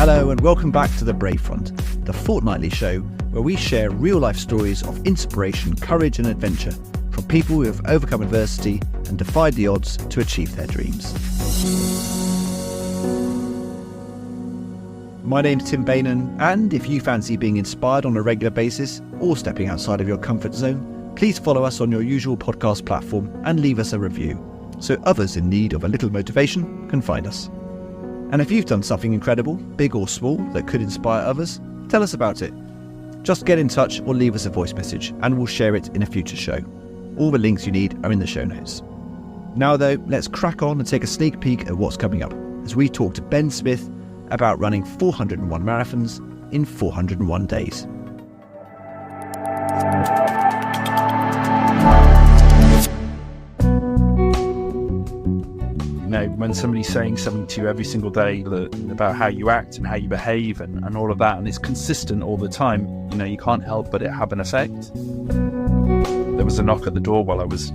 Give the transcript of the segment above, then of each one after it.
Hello and welcome back to The Brave Front, the fortnightly show where we share real-life stories of inspiration, courage and adventure from people who have overcome adversity and defied the odds to achieve their dreams. My name's Tim Bainan, and if you fancy being inspired on a regular basis or stepping outside of your comfort zone, please follow us on your usual podcast platform and leave us a review so others in need of a little motivation can find us. And if you've done something incredible, big or small, that could inspire others, tell us about it. Just get in touch or leave us a voice message and we'll share it in a future show. All the links you need are in the show notes. Now though, let's crack on and take a sneak peek at what's coming up as we talk to Ben Smith about running 401 marathons in 401 days. You know, when somebody's saying something to you every single day about how you act and how you behave and all of that, and it's consistent all the time, you know, you can't help but it have an effect. There was a knock at the door while I was,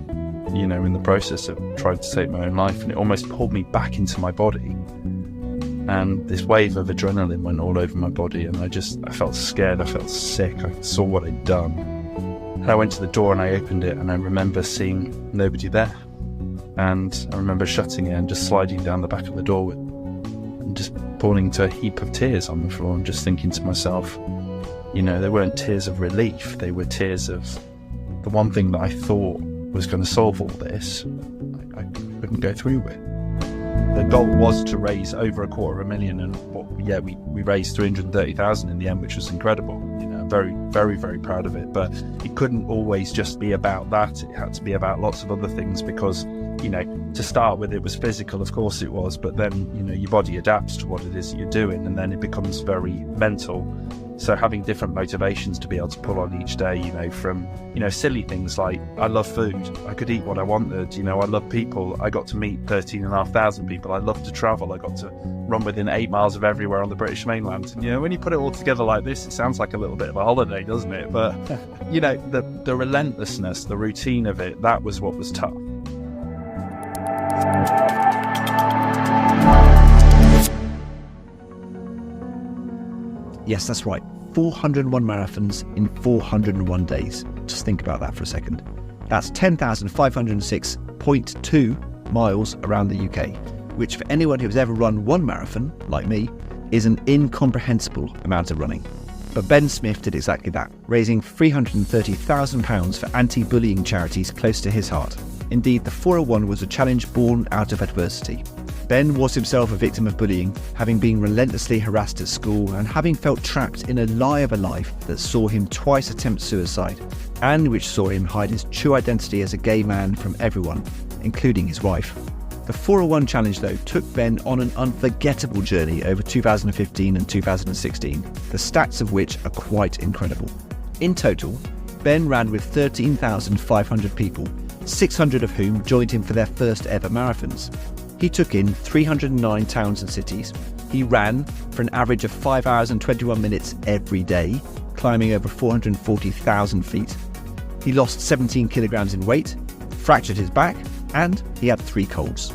you know, in the process of trying to take my own life, and it almost pulled me back into my body. And this wave of adrenaline went all over my body, and I felt scared, I felt sick, I saw what I'd done. And I went to the door and I opened it, and I remember seeing nobody there. And I remember shutting it and just sliding down the back of the door and just falling into a heap of tears on the floor and just thinking to myself, you know, they weren't tears of relief, they were tears of the one thing that I thought was going to solve all this, I couldn't go through with. The goal was to raise over $250,000, and we raised 330,000 in the end, which was incredible. You know, very, very, very proud of it. But it couldn't always just be about that. It had to be about lots of other things because, you know, to start with, it was physical, of course it was, but then, you know, your body adapts to what it is that you're doing, and then it becomes very mental. So having different motivations to be able to pull on each day, you know, from, you know, silly things like, I love food, I could eat what I wanted, you know, I love people, I got to meet 13,500 people, I love to travel, I got to run within 8 miles of everywhere on the British mainland. And, you know, when you put it all together like this, it sounds like a little bit of a holiday, doesn't it? But, you know, the relentlessness, the routine of it, that was what was tough. Yes, that's right. 401 marathons in 401 days. Just think about that for a second. That's 10,506.2 miles around the UK, which for anyone who has ever run one marathon, like me, is an incomprehensible amount of running. But Ben Smith did exactly that, raising £330,000 for anti-bullying charities close to his heart. Indeed, the 401 was a challenge born out of adversity. Ben was himself a victim of bullying, having been relentlessly harassed at school and having felt trapped in a lie of a life that saw him twice attempt suicide, and which saw him hide his true identity as a gay man from everyone, including his wife. The 401 challenge, though, took Ben on an unforgettable journey over 2015 and 2016, the stats of which are quite incredible. In total, Ben ran with 13,500 people, 600 of whom joined him for their first ever marathons. He took in 309 towns and cities. He ran for an average of 5 hours and 21 minutes every day, climbing over 440,000 feet. He lost 17 kilograms in weight, fractured his back, and he had 3 colds.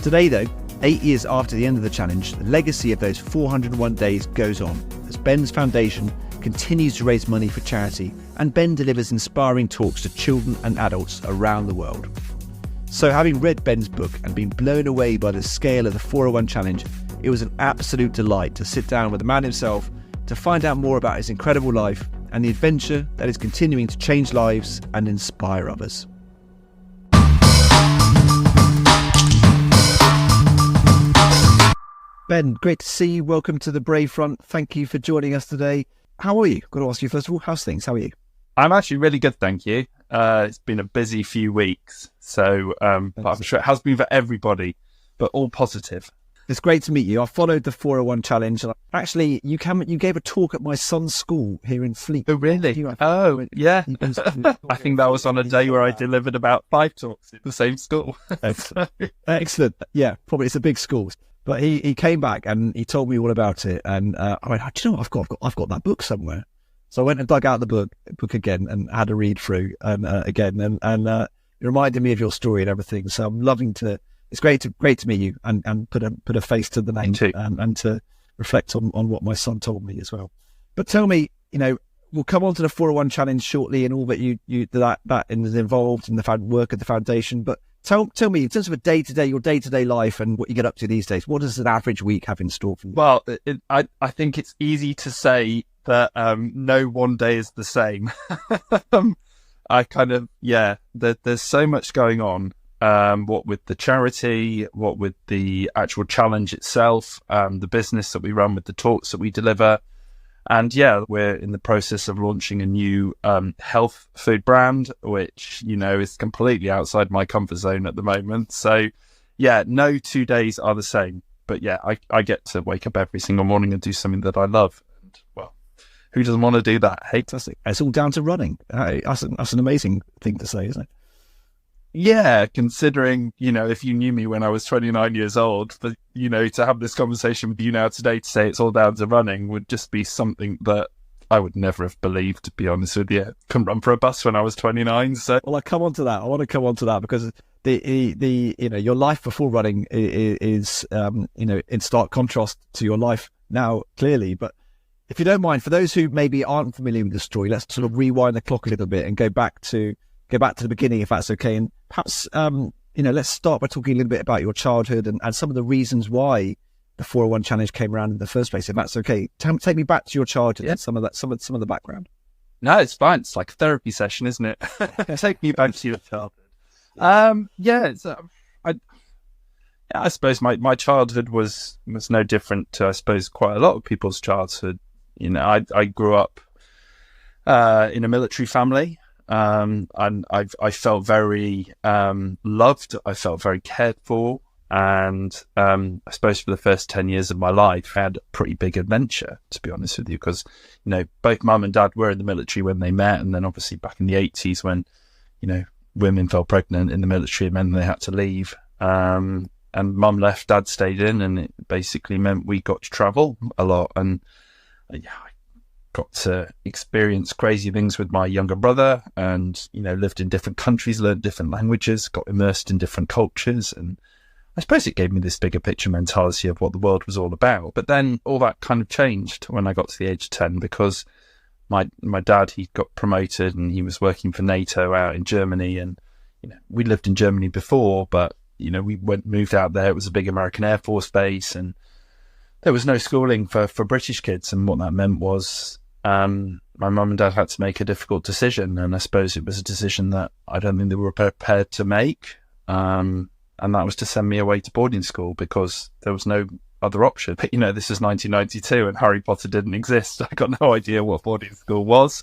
Today though, 8 years after the end of the challenge, the legacy of those 401 days goes on as Ben's foundation continues to raise money for charity, and Ben delivers inspiring talks to children and adults around the world. So having read Ben's book and been blown away by the scale of the 401 challenge, it was an absolute delight to sit down with the man himself to find out more about his incredible life and the adventure that is continuing to change lives and inspire others. Ben, great to see you. Welcome to the Brave Front. Thank you for joining us today. How are you? Got to ask you first of all, how's things? How are you? I'm actually really good, thank you. It's been a busy few weeks, so but I'm sure it has been for everybody, but all positive. It's great to meet you. I followed the 401 challenge. Actually, you gave a talk at my son's school here in Fleet. Oh, really? Oh, yeah. I think that was on a day where I delivered about 5 talks at the same school. Excellent. Yeah, probably it's a big school. But he came back and he told me all about it. And I went, do you know what? I've got that book somewhere. So I went and dug out the book again and had a read through and it reminded me of your story and everything. So I'm loving to. It's great to meet you and put a face to the name too. And to reflect on what my son told me as well. But tell me, we'll come on to the 401 challenge shortly and all that that is involved in the work of the foundation. But tell me, in terms of your day-to-day life and what you get up to these days, what does an average week have in store for you? Well, I think it's easy to say that no one day is the same. There's so much going on. What with the charity, what with the actual challenge itself, the business that we run, with the talks that we deliver. And we're in the process of launching a new health food brand, which, is completely outside my comfort zone at the moment. So, no 2 days are the same. But I get to wake up every single morning and do something that I love. And, well, who doesn't want to do that? Hey, fantastic. It's all down to running. That's an amazing thing to say, isn't it? Yeah, considering, if you knew me when I was 29 years old, but, to have this conversation with you now today to say it's all down to running would just be something that I would never have believed, to be honest with you. Couldn't run for a bus when I was 29. So, well, I want to come on to that because your life before running is in stark contrast to your life now, clearly. But if you don't mind, for those who maybe aren't familiar with the story, let's sort of rewind the clock a little bit and go back to the beginning, if that's okay. And perhaps, let's start by talking a little bit about your childhood and some of the reasons why the 401 challenge came around in the first place, if that's okay. Take me back to your childhood and some of the background. No, it's fine. It's like a therapy session, isn't it? Take me back to your childhood. I suppose my childhood was no different to, I suppose, quite a lot of people's childhood. I grew up in a military family. And I felt very loved. I felt very cared for, and I suppose for the first 10 years of my life, I had a pretty big adventure, to be honest with you, because both mum and dad were in the military when they met, and then obviously back in the 80s when women fell pregnant in the military, it meant they had to leave. And mum left, dad stayed in, and it basically meant we got to travel a lot, and I got to experience crazy things with my younger brother, and lived in different countries, learned different languages, got immersed in different cultures, and I suppose it gave me this bigger picture mentality of what the world was all about. But then all that kind of changed when I got to the age of 10, because my dad, he got promoted and he was working for NATO out in Germany, and we lived in Germany before, but we moved out there. It was a big American Air Force base, and there was no schooling for British kids, and what that meant was my mum and dad had to make a difficult decision, and I suppose it was a decision that I don't think they were prepared to make, and that was to send me away to boarding school, because there was no other option. But this is 1992 and Harry Potter didn't exist. I got no idea what boarding school was,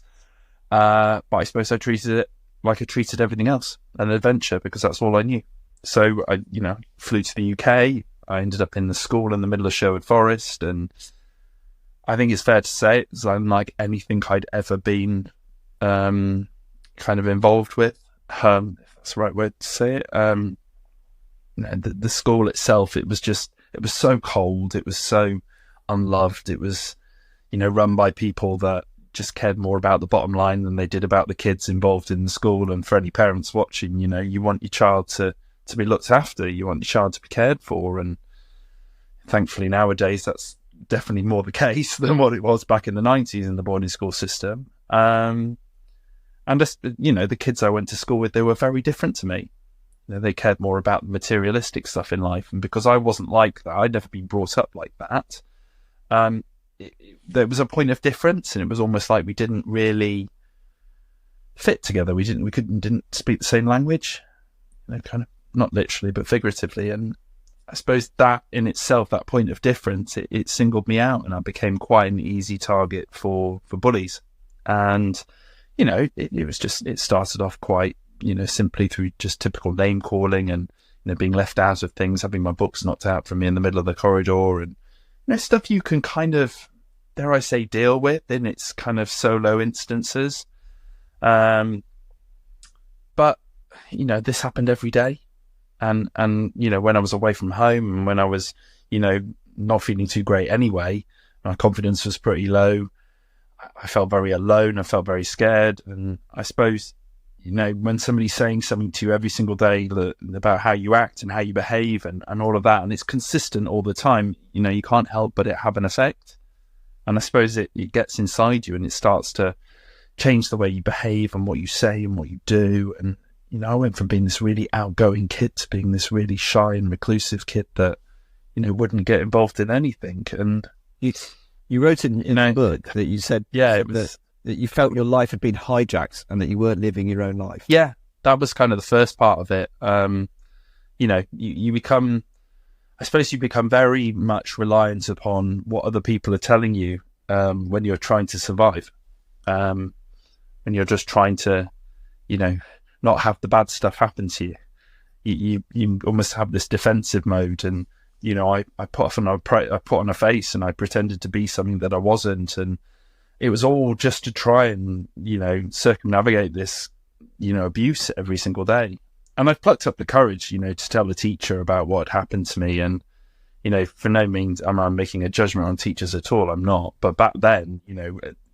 but I suppose I treated it like I treated everything else, an adventure, because that's all I knew. So I flew to the UK. I ended up in the school in the middle of Sherwood Forest, and I think it's fair to say it's unlike anything I'd ever been kind of involved with, if that's the right word to say it. The school itself, it was so cold, it was so unloved, it was, run by people that just cared more about the bottom line than they did about the kids involved in the school. And for any parents watching, you want your child to be looked after, you want your child to be cared for, and thankfully nowadays that's definitely more the case than what it was back in the 90s in the boarding school system. And just, the kids I went to school with, they were very different to me. They cared more about the materialistic stuff in life, and because I wasn't like that, I'd never been brought up like that, there was a point of difference, and it was almost like we didn't really fit together. We didn't speak the same language, kind of, not literally but figuratively. And I suppose that in itself, that point of difference, it singled me out, and I became quite an easy target for bullies. And it started off quite simply through just typical name calling, and being left out of things, having my books knocked out from me in the middle of the corridor, and stuff you can kind of, dare I say, deal with in its kind of solo instances. But this happened every day. And when I was away from home, and when I was, not feeling too great anyway, my confidence was pretty low. I felt very alone. I felt very scared. And I suppose, when somebody's saying something to you every single day about how you act and how you behave and all of that, and it's consistent all the time, you can't help but it have an effect. And I suppose it gets inside you and it starts to change the way you behave and what you say and what you do. And, I went from being this really outgoing kid to being this really shy and reclusive kid that, wouldn't get involved in anything. And you wrote in the book that you said that you felt your life had been hijacked and that you weren't living your own life. Yeah, that was kind of the first part of it. You become very much reliant upon what other people are telling you when you're trying to survive. When you're just trying to, not have the bad stuff happen to you. You almost have this defensive mode, and I put on a face and I pretended to be something that I wasn't, and it was all just to try and circumnavigate this abuse every single day. And I plucked up the courage to tell the teacher about what had happened to me. And for no means am I making a judgment on teachers at all. I'm not. But back then,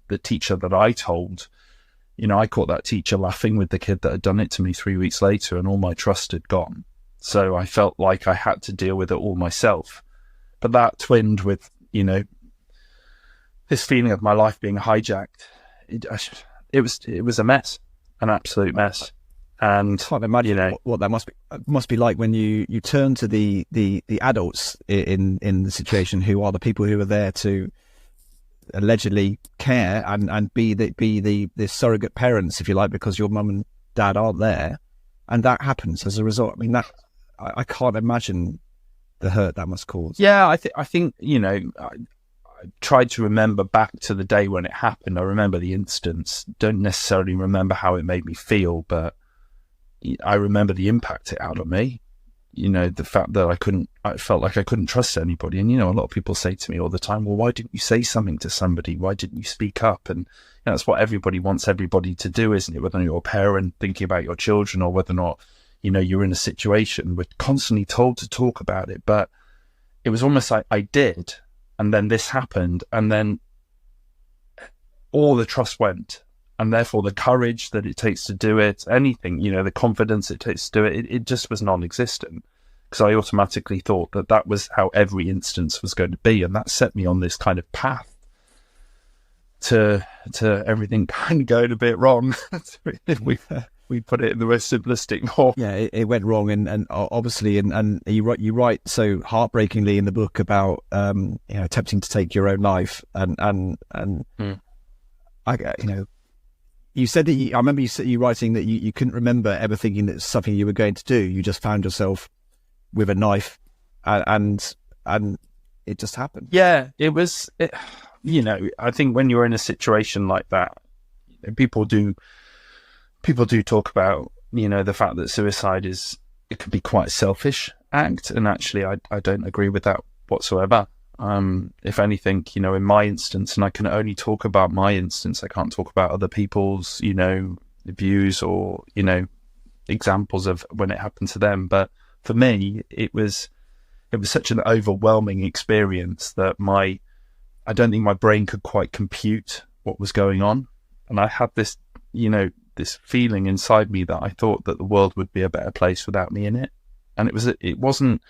the teacher that I told, I caught that teacher laughing with the kid that had done it to me 3 weeks later, and all my trust had gone. So I felt like I had to deal with it all myself. But that twinned with, this feeling of my life being hijacked. It was a mess, an absolute mess. And I can't imagine what that must be like when you turn to the adults in the situation, who are the people who are there to allegedly care and be the surrogate parents, if you like, because your mum and dad aren't there, and that happens as a result. I mean, that I can't imagine the hurt that must cause. Yeah, I think I tried to remember back to the day when it happened. I remember the instance. Don't necessarily remember how it made me feel, but I remember the impact it had on me. The fact that I felt like I couldn't trust anybody. And, a lot of people say to me all the time, well, why didn't you say something to somebody? Why didn't you speak up? And that's what everybody wants everybody to do, isn't it? Whether you're a parent thinking about your children or whether or not, you're in a situation, we're constantly told to talk about it. But it was almost like I did. And then this happened. And then all the trust went. And therefore the courage that it takes to do it, anything, the confidence it takes to do it, it just was non-existent. Because I automatically thought that was how every instance was going to be. And that set me on this kind of path to everything kind of going a bit wrong. We put it in the most simplistic form. Yeah, it went wrong, and obviously, and you write so heartbreakingly in the book about attempting to take your own life, and you said that I remember you writing that you couldn't remember ever thinking that it's something you were going to do. You just found yourself with a knife, and it just happened. Yeah, it was. I think when you're in a situation like that, people do talk about the fact that suicide it can be quite a selfish act, and actually I don't agree with that whatsoever. If anything, in my instance, and I can only talk about my instance, I can't talk about other people's views or examples of when it happened to them. But for me, it was such an overwhelming experience that I don't think my brain could quite compute what was going on, and I had this this feeling inside me that I thought that the world would be a better place without me in it. And it wasn't,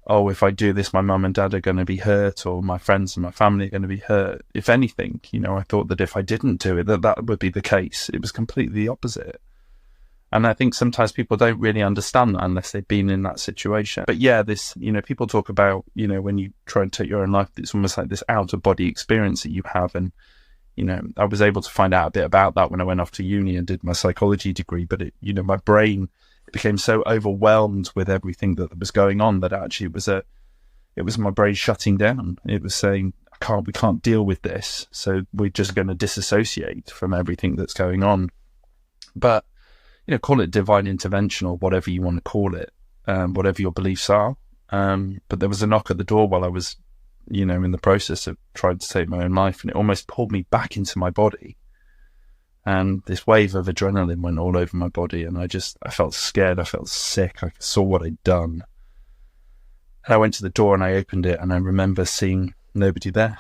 oh, if I do this, my mum and dad are going to be hurt, or my friends and my family are going to be hurt. If anything, I thought that if I didn't do it, that would be the case. It was completely the opposite. And I think sometimes people don't really understand that unless they've been in that situation. But yeah, this, people talk about, when you try and take your own life, it's almost like this out-of-body experience that you have. And I was able to find out a bit about that when I went off to uni and did my psychology degree. But my brain became so overwhelmed with everything that was going on that actually it was my brain shutting down. It was saying, we can't deal with this, so we're just going to disassociate from everything that's going on. But call it divine intervention or whatever you want to call it, whatever your beliefs are. But there was a knock at the door while I was in the process of trying to take my own life, and it almost pulled me back into my body. And this wave of adrenaline went all over my body, and I felt scared, I felt sick, I saw what I'd done. And I went to the door and I opened it, and I remember seeing nobody there.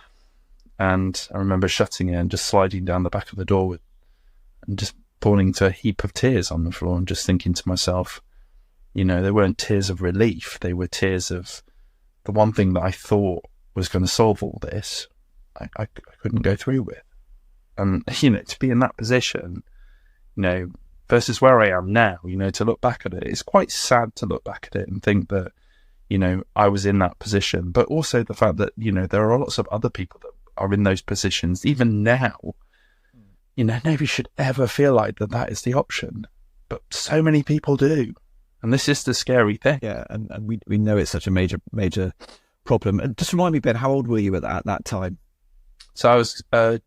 And I remember shutting it and just sliding down the back of the door and just falling to a heap of tears on the floor and just thinking to myself, they weren't tears of relief. They were tears of the one thing that I thought was going to solve all this, I couldn't go through with. And, to be in that position, versus where I am now, to look back at it, it's quite sad to look back at it and think that, I was in that position. But also the fact that, there are lots of other people that are in those positions, even now. Nobody should ever feel like that is the option. But so many people do. And this is the scary thing. Yeah, and we know it's such a major problem. And just remind me, Ben, how old were you at that time? So I was it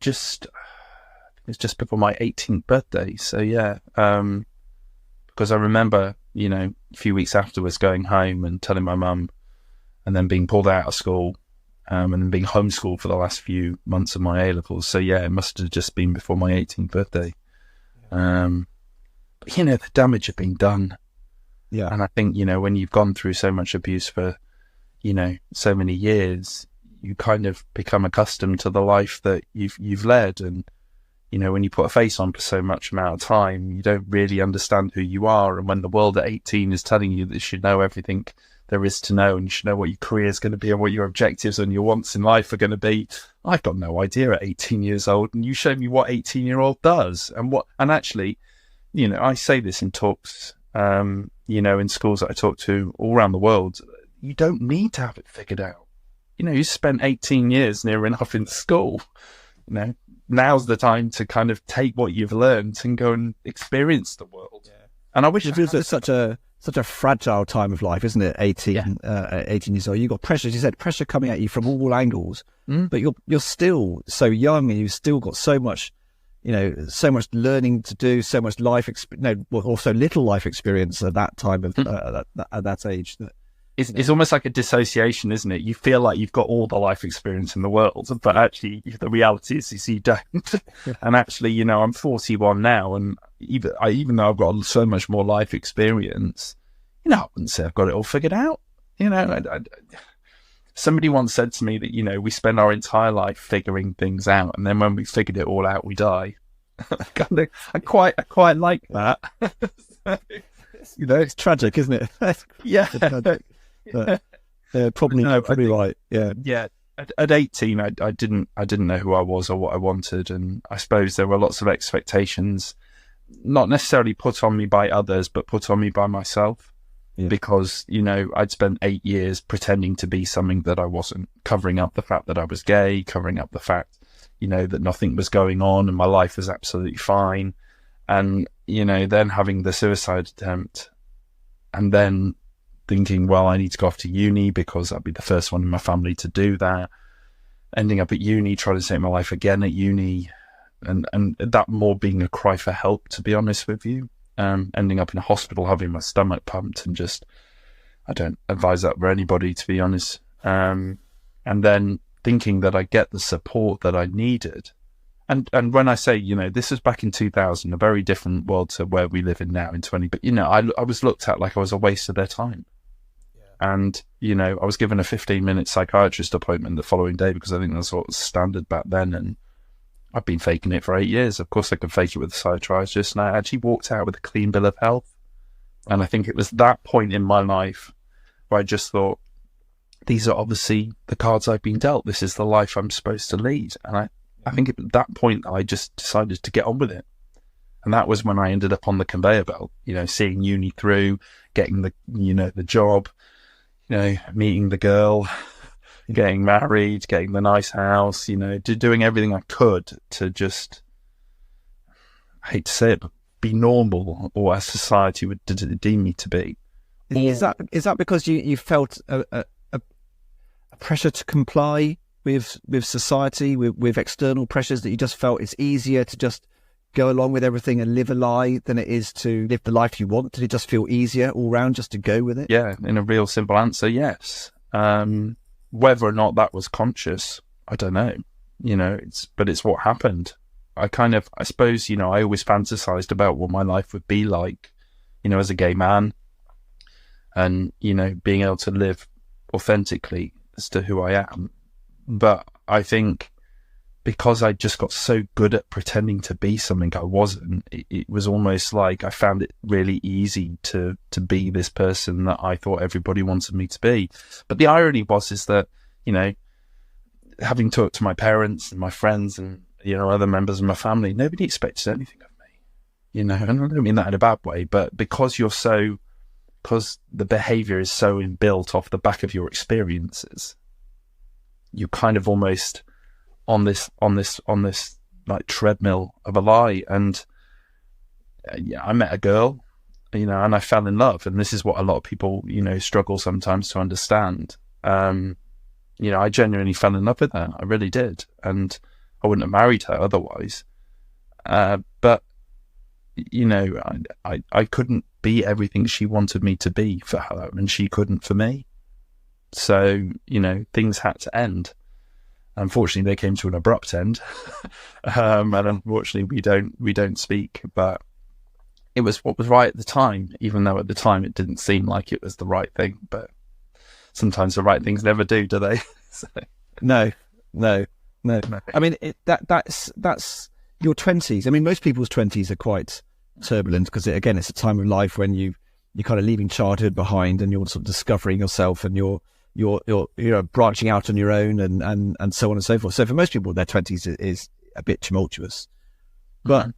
was just before my 18th birthday. So yeah, because I remember, a few weeks afterwards going home and telling my mum, and then being pulled out of school, and then being homeschooled for the last few months of my A-levels. So yeah, it must have just been before my 18th birthday. But the damage had been done. Yeah. And I think, when you've gone through so much abuse for, so many years, you kind of become accustomed to the life that you've led. And, when you put a face on for so much amount of time, you don't really understand who you are. And when the world at 18 is telling you that you should know everything there is to know, and you should know what your career is going to be and what your objectives and your wants in life are going to be, I've got no idea at 18 years old. And you show me what 18-year-old does and actually, I say this in talks, in schools that I talk to all around the world, you don't need to have it figured out. You spent 18 years near enough in school. Now's the time to kind of take what you've learned and go and experience the world. Yeah. And I wish it feels such a fragile time of life, isn't it? 18 years old. You've got pressure, as you said, pressure coming at you from all angles, but you're still so young and you've still got so much, so much learning to do, so much life also little life experience at that time of at that age. It's almost like a dissociation, isn't it? You feel like you've got all the life experience in the world, but actually the reality is you don't. And actually, I'm 41 now, and even though I've got so much more life experience, I wouldn't say I've got it all figured out. Somebody once said to me that, we spend our entire life figuring things out, and then when we figured it all out, we die. I quite like that. It's tragic, isn't it? Yeah. Probably right. Yeah. Yeah. At 18, I didn't know who I was or what I wanted, and I suppose there were lots of expectations, not necessarily put on me by others, but put on me by myself. Yeah. Because, I'd spent 8 years pretending to be something that I wasn't, covering up the fact that I was gay, covering up the fact, that nothing was going on and my life was absolutely fine. And, then having the suicide attempt and then thinking, well, I need to go off to uni because I'd be the first one in my family to do that. Ending up at uni, trying to save my life again at uni. And that more being a cry for help, to be honest with you. Ending up in a hospital, having my stomach pumped, and just, I don't advise that for anybody, to be honest. And then thinking that I get the support that I needed. And when I say, this was back in 2000, a very different world to where we live in now in 20. But, I was looked at like I was a waste of their time. Yeah. And, I was given a 15-minute psychiatrist appointment the following day because I think that's what was standard back then. And I've been faking it for 8 years. Of course, I can fake it with a psychiatrist. And I actually walked out with a clean bill of health. And I think it was that point in my life where I just thought, these are obviously the cards I've been dealt. This is the life I'm supposed to lead. And I think at that point, I just decided to get on with it. And that was when I ended up on the conveyor belt, seeing uni through, getting the job, meeting the girl, getting married, getting the nice house, doing everything I could to just, I hate to say it, but be normal, or as society would deem me to be. Is that because you felt a pressure to comply with society, with external pressures, that you just felt it's easier to just go along with everything and live a lie than it is to live the life you want? Did it just feel easier all round just to go with it? Yeah, in a real simple answer, yes. Whether or not that was conscious, I don't know. But it's what happened. I suppose, I always fantasized about what my life would be like, as a gay man, and, being able to live authentically as to who I am. But I think because I just got so good at pretending to be something I wasn't, it was almost like I found it really easy to be this person that I thought everybody wanted me to be. But the irony is that, you know, having talked to my parents and my friends and, you know, other members of my family, nobody expected anything of me, you know, and I don't mean that in a bad way, but because the behavior is so inbuilt off the back of your experiences, you're kind of almost on this like treadmill of a lie. And yeah, I met a girl, you know, and I fell in love, and this is what a lot of people, you know, struggle sometimes to understand. You know, I genuinely fell in love with her. I really did, and I wouldn't have married her otherwise. But you know, I couldn't be everything she wanted me to be for her, and she couldn't for me. So, you know, things had to end. Unfortunately, they came to an abrupt end, and unfortunately, we don't speak. But it was what was right at the time, even though at the time it didn't seem like it was the right thing. But sometimes the right things never do they? So. No. I mean, that's your 20s. I mean, most people's 20s are quite turbulent because, again, it's a time of life when you're kind of leaving childhood behind and you're sort of discovering yourself, and you're branching out on your own and so on and so forth. So for most people, their 20s is a bit tumultuous. But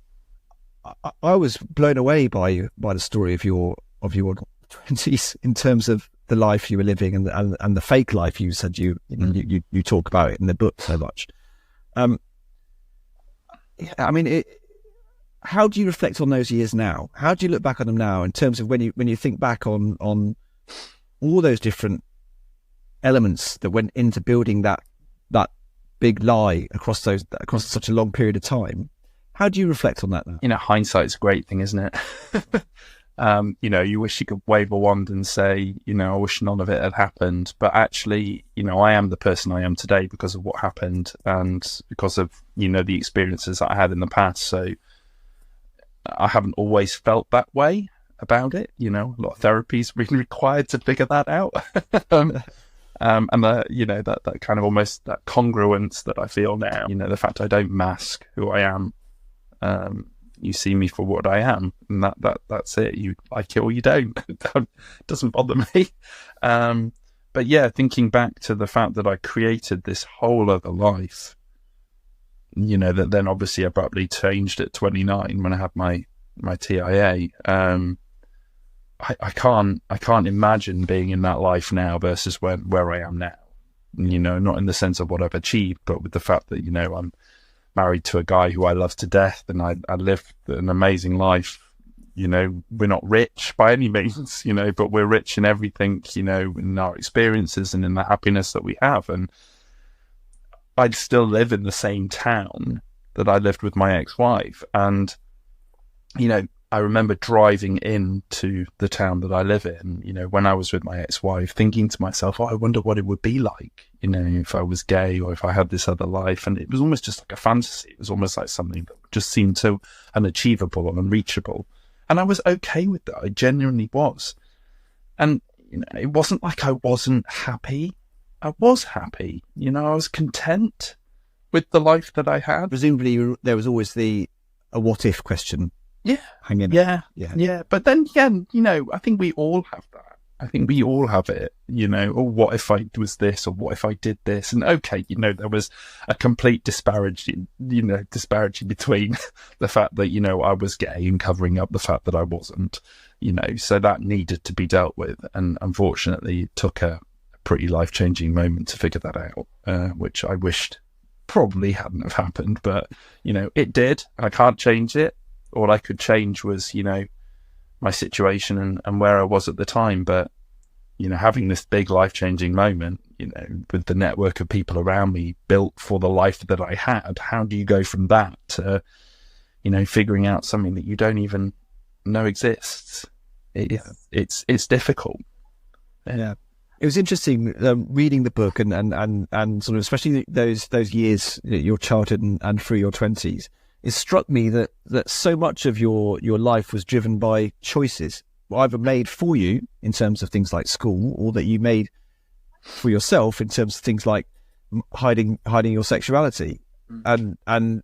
I was blown away by the story of your 20s in terms of the life you were living and the fake life you said you talk about it in the book so much. I mean, how do you reflect on those years now? How do you look back on them now in terms of when you think back on all those different elements that went into building that big lie across such a long period of time? How do you reflect on that now? You know, hindsight's a great thing, isn't it? You know, you wish you could wave a wand and say, you know, I wish none of it had happened. But actually, you know, I am the person I am today because of what happened and because of, you know, the experiences that I had in the past. So I haven't always felt that way about it. You know, a lot of therapy's been required to figure that out. And you know, that kind of almost that congruence that I feel now, you know, the fact I don't mask who I am. You see me for what I am, and that's it. You like it or you don't. It doesn't bother me. But yeah, thinking back to the fact that I created this whole other life, you know, that then obviously abruptly changed at 29 when I had my TIA. I can't imagine being in that life now versus where I am now. You know, not in the sense of what I've achieved, but with the fact that, you know, I'm married to a guy who I love to death, and I live an amazing life. You know, we're not rich by any means, you know, but we're rich in everything, you know, in our experiences and in the happiness that we have. And I'd still live in the same town that I lived with my ex-wife. And, you know, I remember driving into the town that I live in, you know, when I was with my ex-wife, thinking to myself, oh, I wonder what it would be like, you know, if I was gay or if I had this other life. And it was almost just like a fantasy. It was almost like something that just seemed so unachievable and unreachable. And I was okay with that. I genuinely was. And, you know, it wasn't like I wasn't happy. I was happy. You know, I was content with the life that I had. Presumably there was always a what if question. Yeah. Hanging. Yeah. But then again, you know, I think we all have that. I think we all have it, you know, or what if I was this, or what if I did this? And okay, you know, there was a complete disparity between the fact that, you know, I was gay and covering up the fact that I wasn't, you know, so that needed to be dealt with. And unfortunately, it took a pretty life-changing moment to figure that out, which I wished probably hadn't have happened, but, you know, it did. I can't change it. All I could change was, you know, my situation and where I was at the time. But, you know, having this big life-changing moment, you know, with the network of people around me built for the life that I had, how do you go from that to, you know, figuring out something that you don't even know exists? It's difficult. Yeah. It was interesting reading the book and sort of especially those years, your childhood and through your 20s. It struck me that so much of your life was driven by choices, either made for you in terms of things like school, or that you made for yourself in terms of things like hiding your sexuality. And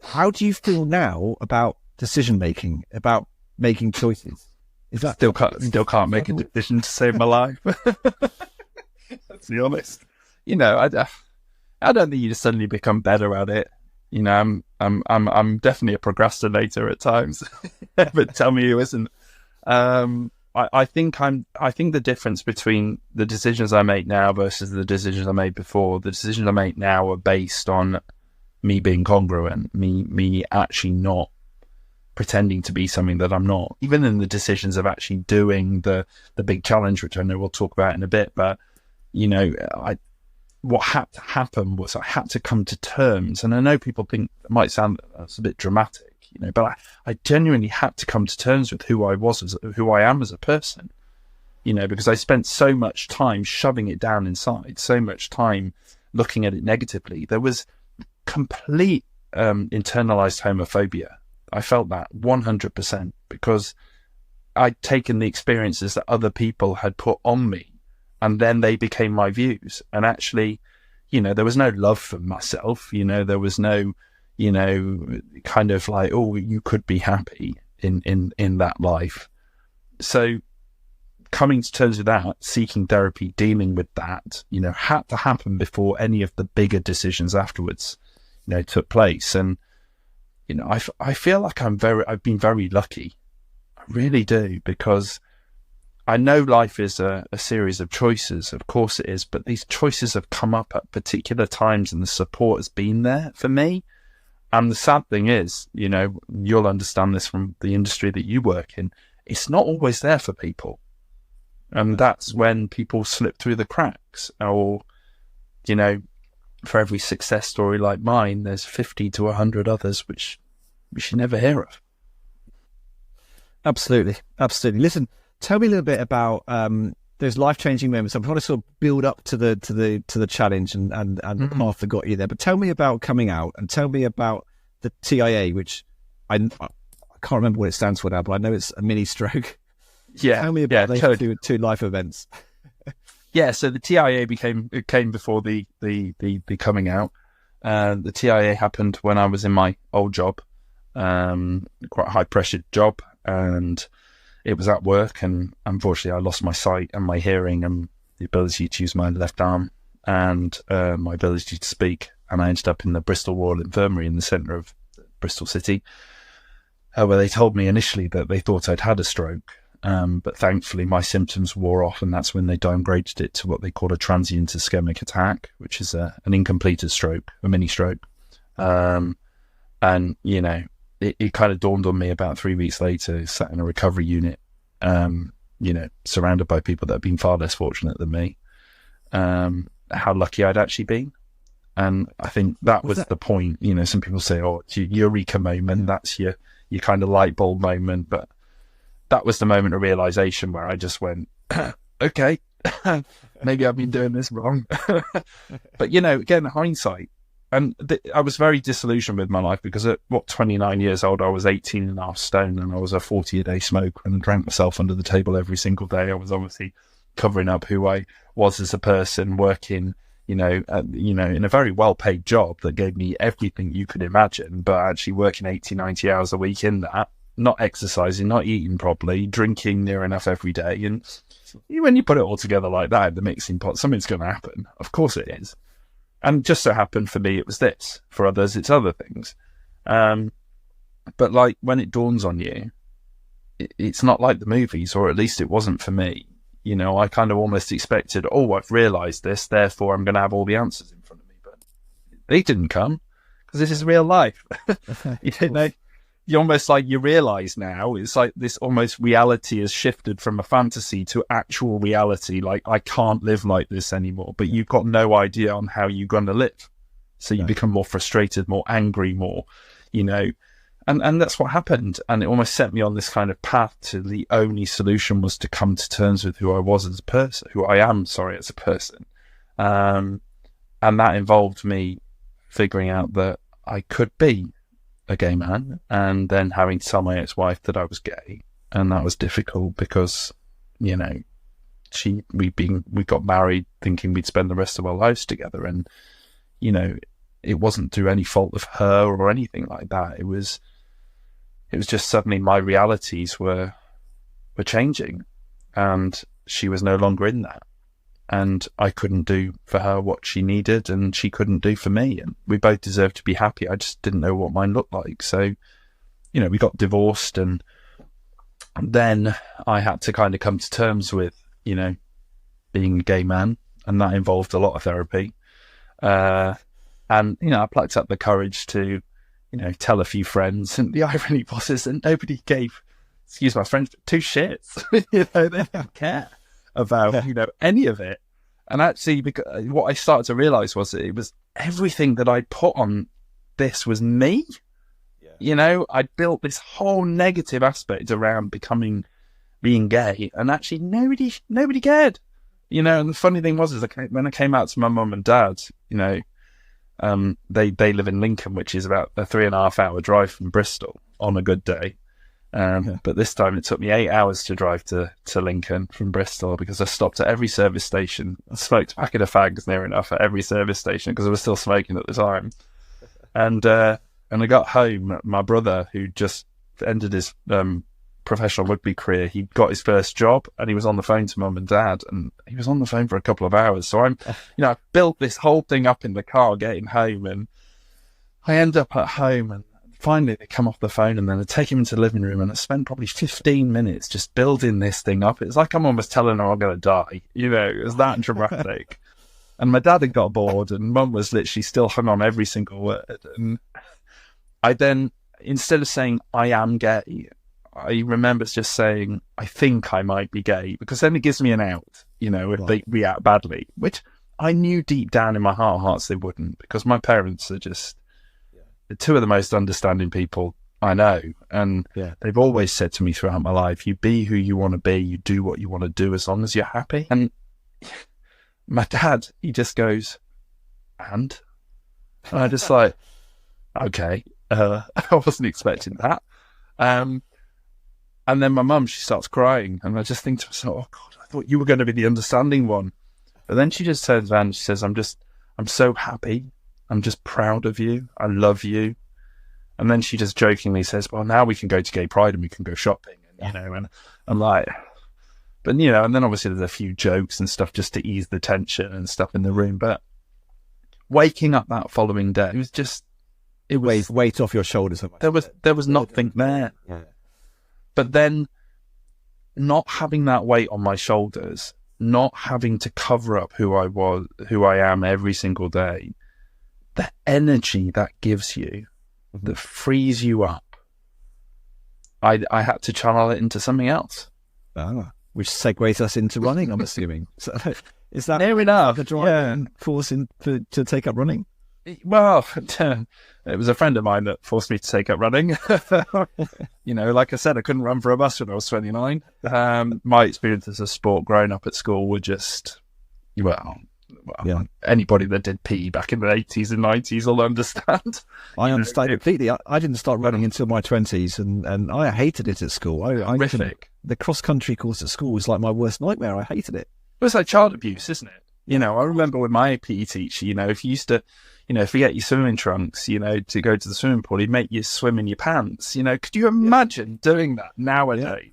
how do you feel now about decision making, about making choices? Is that still can't make a decision to save my life? Let's be honest. I don't think you just suddenly become better at it. I'm definitely a procrastinator at times, but tell me who isn't. I think the difference between the decisions I make now versus the decisions I made before, the decisions I make now are based on me being congruent, me actually not pretending to be something that I'm not. Even in the decisions of actually doing the big challenge, which I know we'll talk about in a bit, but what had to happen was I had to come to terms, and I know people think it might sound that's a bit dramatic, but I genuinely had to come to terms with who I am as a person, because I spent so much time shoving it down inside, so much time looking at it negatively. There was complete internalized homophobia. I felt that 100% because I'd taken the experiences that other people had put on me, and then they became my views. And actually, there was no love for myself. There was no, kind of like, oh, you could be happy in that life. So coming to terms with that, seeking therapy, dealing with that, had to happen before any of the bigger decisions afterwards, took place. And, I feel like I've been very lucky. I really do, because I know life is a series of choices, of course it is, but these choices have come up at particular times and the support has been there for me. And the sad thing is, you'll understand this from the industry that you work in, it's not always there for people. And that's when people slip through the cracks, or, for every success story like mine, there's 50 to 100 others which we should never hear of. Absolutely. Listen, tell me a little bit about those life-changing moments. I'm trying to sort of build up to the challenge and half got you there. But tell me about coming out, and tell me about the TIA, which I can't remember what it stands for now, but I know it's a mini stroke. Yeah. Tell me about those two life events. Yeah. So the TIA came before the coming out. The TIA happened when I was in my old job, quite a high-pressured job, and it was at work, and unfortunately I lost my sight and my hearing and the ability to use my left arm and my ability to speak. And I ended up in the Bristol Royal Infirmary in the centre of Bristol City, where they told me initially that they thought I'd had a stroke. But thankfully my symptoms wore off, and that's when they downgraded it to what they call a transient ischemic attack, which is an incompleted stroke, a mini stroke. And, it kind of dawned on me about 3 weeks later, sat in a recovery unit, surrounded by people that have been far less fortunate than me, how lucky I'd actually been. And I think that was the point. Some people say, oh, it's your eureka moment, that's your kind of light bulb moment. But that was the moment of realization where I just went, okay, maybe I've been doing this wrong. But, again, hindsight. And I was very disillusioned with my life, because at 29 years old, I was 18.5 stone, and I was a 40-a-day smoker and drank myself under the table every single day. I was obviously covering up who I was as a person, working, in a very well-paid job that gave me everything you could imagine, but actually working 80, 90 hours a week in that, not exercising, not eating properly, drinking near enough every day. And when you put it all together like that, the mixing pot, something's going to happen. Of course it is. And just so happened for me, it was this. For others, it's other things. But like when it dawns on you, it's not like the movies, or at least it wasn't for me. I kind of almost expected, oh, I've realised this, therefore I'm going to have all the answers in front of me. But they didn't come, because this is real life. You almost like you realise now, it's like this almost reality has shifted from a fantasy to actual reality. Like, I can't live like this anymore, but you've got no idea on how you're going to live. So you become more frustrated, more angry, more, and that's what happened. And it almost set me on this kind of path to the only solution was to come to terms with who I was as a person, who I am, as a person. And that involved me figuring out that I could be a gay man, and then having to tell my ex-wife that I was gay. And that was difficult because, we got married thinking we'd spend the rest of our lives together. And, it wasn't through any fault of her or anything like that. It was just suddenly my realities were changing, and she was no longer in that. And I couldn't do for her what she needed, and she couldn't do for me. And we both deserved to be happy. I just didn't know what mine looked like. So, we got divorced, and then I had to kind of come to terms with, being a gay man, and that involved a lot of therapy. And, I plucked up the courage to, tell a few friends. And the irony was is that nobody gave, excuse my French, but two shits. They don't care about, any of it. And actually, because what I started to realize was that it was everything that I put on this was me. Yeah. I built this whole negative aspect around being gay, and actually nobody cared. And the funny thing was, is when I came out to my mum and dad, they live in Lincoln, which is about a 3.5 hour drive from Bristol on a good day. But this time it took me 8 hours to drive to Lincoln from Bristol, because I stopped at every service station. I smoked a packet of fags near enough at every service station, because I was still smoking at the time. And I got home. My brother, who just ended his professional rugby career, he got his first job, and he was on the phone to mum and dad, and he was on the phone for a couple of hours. So I built this whole thing up in the car getting home, and I end up at home, and finally they come off the phone, and then I take him into the living room, and I spent probably 15 minutes just building this thing up. It's like I'm almost telling her I'm going to die. It was that dramatic. And my dad had got bored, and mum was literally still hung on every single word. And I then, instead of saying I am gay, I remember just saying I think I might be gay, because then it gives me an out, if they react badly, which I knew deep down in my heart of hearts they wouldn't, because my parents are just two of the most understanding people I know. And they've always said to me throughout my life, you be who you want to be, you do what you want to do as long as you're happy. And my dad, he just goes, and I just like, okay, I wasn't expecting that. And then my mum, she starts crying, and I just think to myself, oh God, I thought you were going to be the understanding one. But then she just turns around and she says, I'm so happy. I'm just proud of you. I love you. And then she just jokingly says, well, now we can go to Gay Pride and we can go shopping. And, and I'm like, but, and then obviously there's a few jokes and stuff just to ease the tension and stuff in the room. But waking up that following day, it was weight off your shoulders. There was nothing there. Yeah. But then not having that weight on my shoulders, not having to cover up who I am every single day, the energy that gives you, that frees you up, I had to channel it into something else. Which segues us into running, I'm assuming. So, is that fair enough? The driving force to take up running? Well, it was a friend of mine that forced me to take up running. Like I said, I couldn't run for a bus when I was 29. My experiences of sport growing up at school were just, anybody that did PE back in the 80s and 90s will understand. I understand completely. I didn't start running until my 20s, and I hated it at school. The cross-country course at school was like my worst nightmare. I hated it. It was like child abuse, isn't it? I remember with my PE teacher, if you used to, forget your swimming trunks, to go to the swimming pool, he'd make you swim in your pants. Could you imagine doing that nowadays?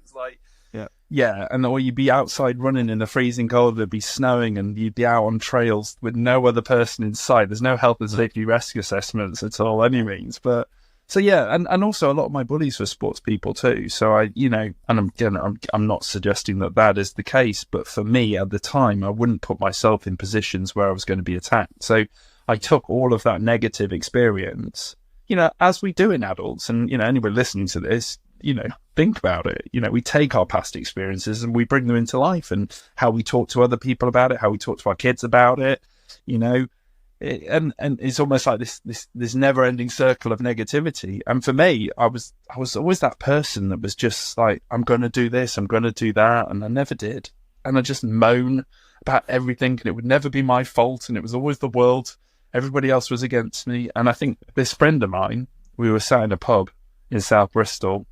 Or you'd be outside running in the freezing cold, it'd be snowing, and you'd be out on trails with no other person in sight. There's no health and safety risk assessments at all, any means. But so and also a lot of my bullies were sports people too. So I'm not suggesting that is the case, but for me at the time, I wouldn't put myself in positions where I was going to be attacked. So I took all of that negative experience, as we do in adults, and anybody listening to this, think about it. We take our past experiences and we bring them into life, and how we talk to other people about it, how we talk to our kids about it, and it's almost like this never-ending circle of negativity. And for me, I was always that person that was just like, I'm going to do this, I'm going to do that, and I never did. And I just moan about everything, and it would never be my fault, and it was always the world. Everybody else was against me. And I think this friend of mine, we were sat in a pub in South Bristol,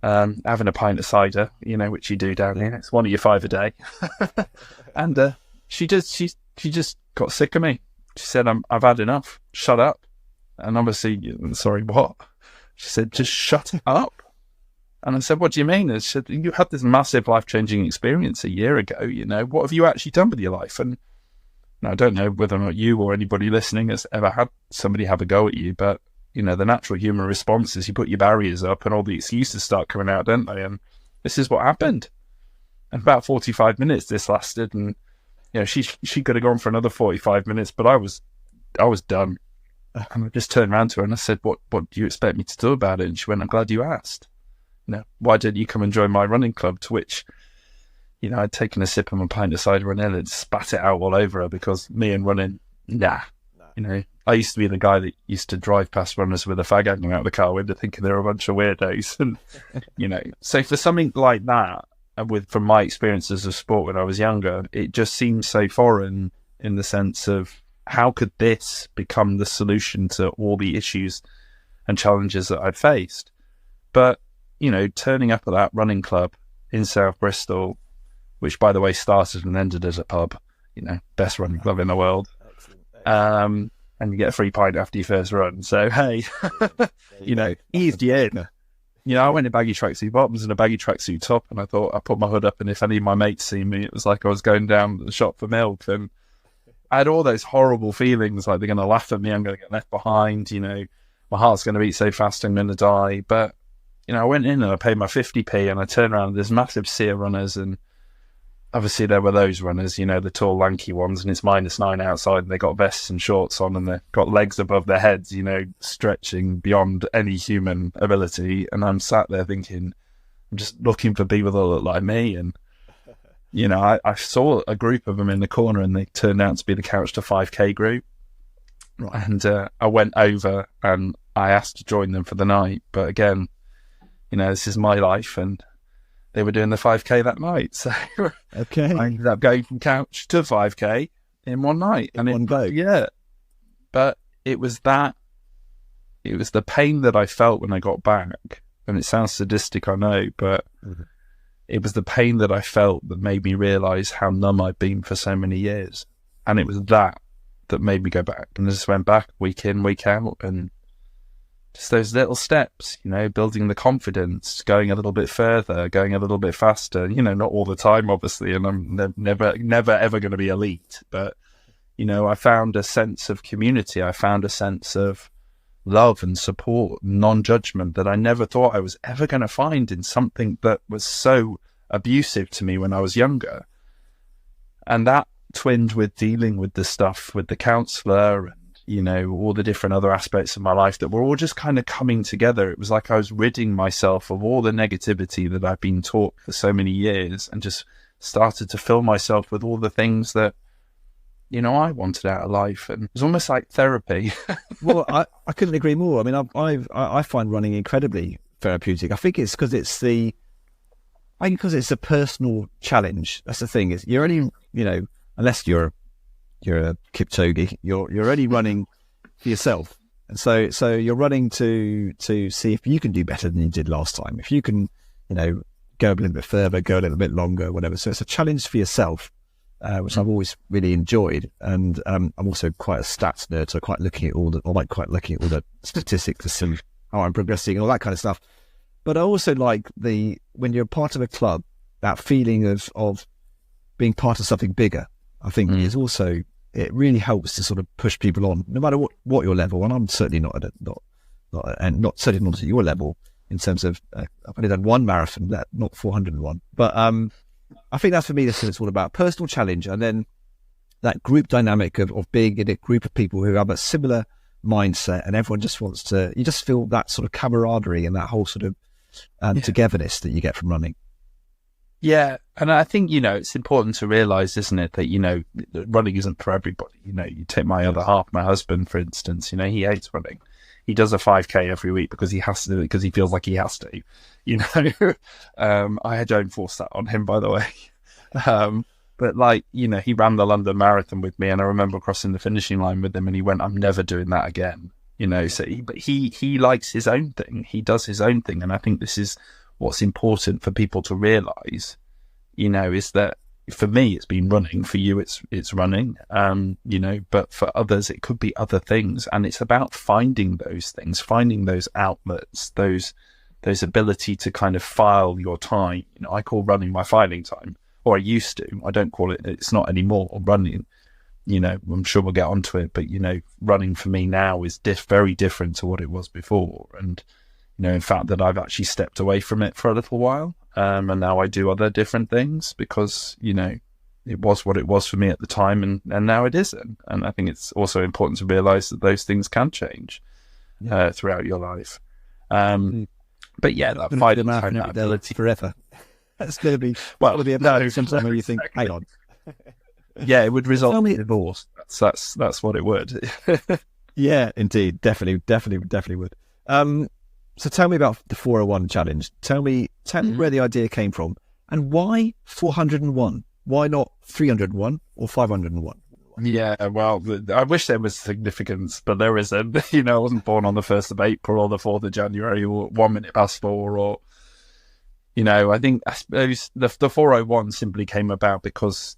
having a pint of cider, which you do down here. It's one of your 5 a day. And she just got sick of me. She said, I've had enough. Shut up. And obviously, sorry, what? She said, just shut up. And I said, what do you mean? And she said, you had this massive life-changing experience a year ago, what have you actually done with your life? And now, I don't know whether or not you or anybody listening has ever had somebody have a go at you, but, the natural human response is you put your barriers up and all the excuses start coming out, don't they? And this is what happened. And about 45 minutes this lasted, and, she could have gone for another 45 minutes, but I was done. And I just turned around to her and I said, what do you expect me to do about it? And she went, I'm glad you asked. Why didn't you come and join my running club? To which, I'd taken a sip of my pint of cider and then spat it out all over her, because me and running, nah. I used to be the guy that used to drive past runners with a fag hanging out the car window thinking they're a bunch of weirdos. And, so for something like that, from my experiences of sport when I was younger, it just seemed so foreign in the sense of, how could this become the solution to all the issues and challenges that I've faced? But, turning up at that running club in South Bristol, which, by the way, started and ended as a pub, best running club in the world. Excellent. And you get a free pint after your first run. So, hey, eased you in. I went in baggy tracksuit bottoms and a baggy tracksuit top, and I thought I put my hood up, and if any of my mates see me, it was like I was going down the shop for milk. And I had all those horrible feelings, like they're going to laugh at me, I'm going to get left behind, my heart's going to beat so fast I'm going to die. But, I went in and I paid my 50p, and I turned around, and there's massive sea of runners, and obviously there were those runners, the tall, lanky ones, and it's -9 outside, and they got vests and shorts on, and they've got legs above their heads, stretching beyond any human ability. And I'm sat there thinking, I'm just looking for people that look like me. And, I saw a group of them in the corner, and they turned out to be the Couch to 5K group. Right. And I went over and I asked to join them for the night. But again, this is my life, and they were doing the 5K that night. So okay. I ended up going from Couch to 5K in one night. In one go. Yeah. But it was the pain that I felt when I got back. And it sounds sadistic, I know, but it was the pain that I felt that made me realise how numb I'd been for so many years. And it was that made me go back. And I just went back week in, week out, and just those little steps, building the confidence, going a little bit further, going a little bit faster, not all the time, obviously, and I'm never ever going to be elite. But, I found a sense of community. I found a sense of love and support, non-judgment that I never thought I was ever going to find in something that was so abusive to me when I was younger. And that twinned with dealing with the stuff with the counsellor and, all the different other aspects of my life that were all just kind of coming together. It was like I was ridding myself of all the negativity that I've been taught for so many years, and just started to fill myself with all the things that, I wanted out of life. And it was almost like therapy. Well, I couldn't agree more. I mean, I find running incredibly therapeutic. I think it's because it's a personal challenge. That's the thing, is you're only, unless you're a Kipchoge, you're only running for yourself. And so you're running to see if you can do better than you did last time. If you can, go a little bit further, go a little bit longer, whatever. So it's a challenge for yourself, which I've always really enjoyed. And I'm also quite a stats nerd, so I like quite looking at all the statistics to see how I'm progressing and all that kind of stuff. But I also like when you're part of a club, that feeling of being part of something bigger, I think is also, it really helps to sort of push people on, no matter what your level. And I'm certainly not certainly not at your level in terms of, I've only done one marathon, not 401. But I think that's, for me, it's all about personal challenge, and then that group dynamic of being in a group of people who have a similar mindset, and everyone just wants to, you just feel that sort of camaraderie and that whole sort of togetherness that you get from running. Yeah, and I think, it's important to realise, isn't it, that, running isn't for everybody. You take my other half, my husband, for instance, he hates running. He does a 5K every week because he has to, because he feels like he has to, I don't force that on him, by the way. But he ran the London Marathon with me, and I remember crossing the finishing line with him, and he went, I'm never doing that again. So he likes his own thing. He does his own thing. And I think this is what's important for people to realise, is that for me, it's been running. For you, it's running. But for others, it could be other things. And it's about finding those things, finding those outlets, those ability to kind of file your time. I call running my filing time, or I used to. I don't call it. It's not anymore running. I'm sure we'll get onto it, but running for me now is very different to what it was before. And in fact, that I've actually stepped away from it for a little while. And now I do other different things because, it was what it was for me at the time, and now it isn't. And I think it's also important to realize that those things can change throughout your life. But yeah, that fighting time, that ability forever. That's going to be sometime where you think, hang on. Yeah, it would result in divorce. That's what it would. Yeah, indeed, definitely would. So tell me about the 401 challenge. Tell me where the idea came from, and why 401? Why not 301 or 501? Yeah, well, I wish there was significance, but there isn't. I wasn't born on the 1st of April or the 4th of January or 1 minute past 4 or, I suppose the 401 simply came about because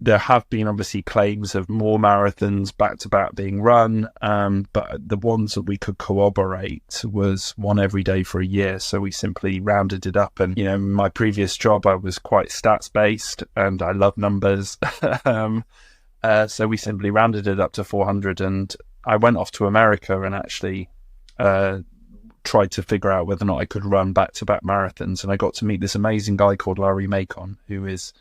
there have been obviously claims of more marathons back to back being run, but the ones that we could corroborate was one every day for a year. So we simply rounded it up. And, in my previous job, I was quite stats based and I love numbers. So we simply rounded it up to 400. And I went off to America and actually tried to figure out whether or not I could run back to back marathons. And I got to meet this amazing guy called Larry Macon, who is,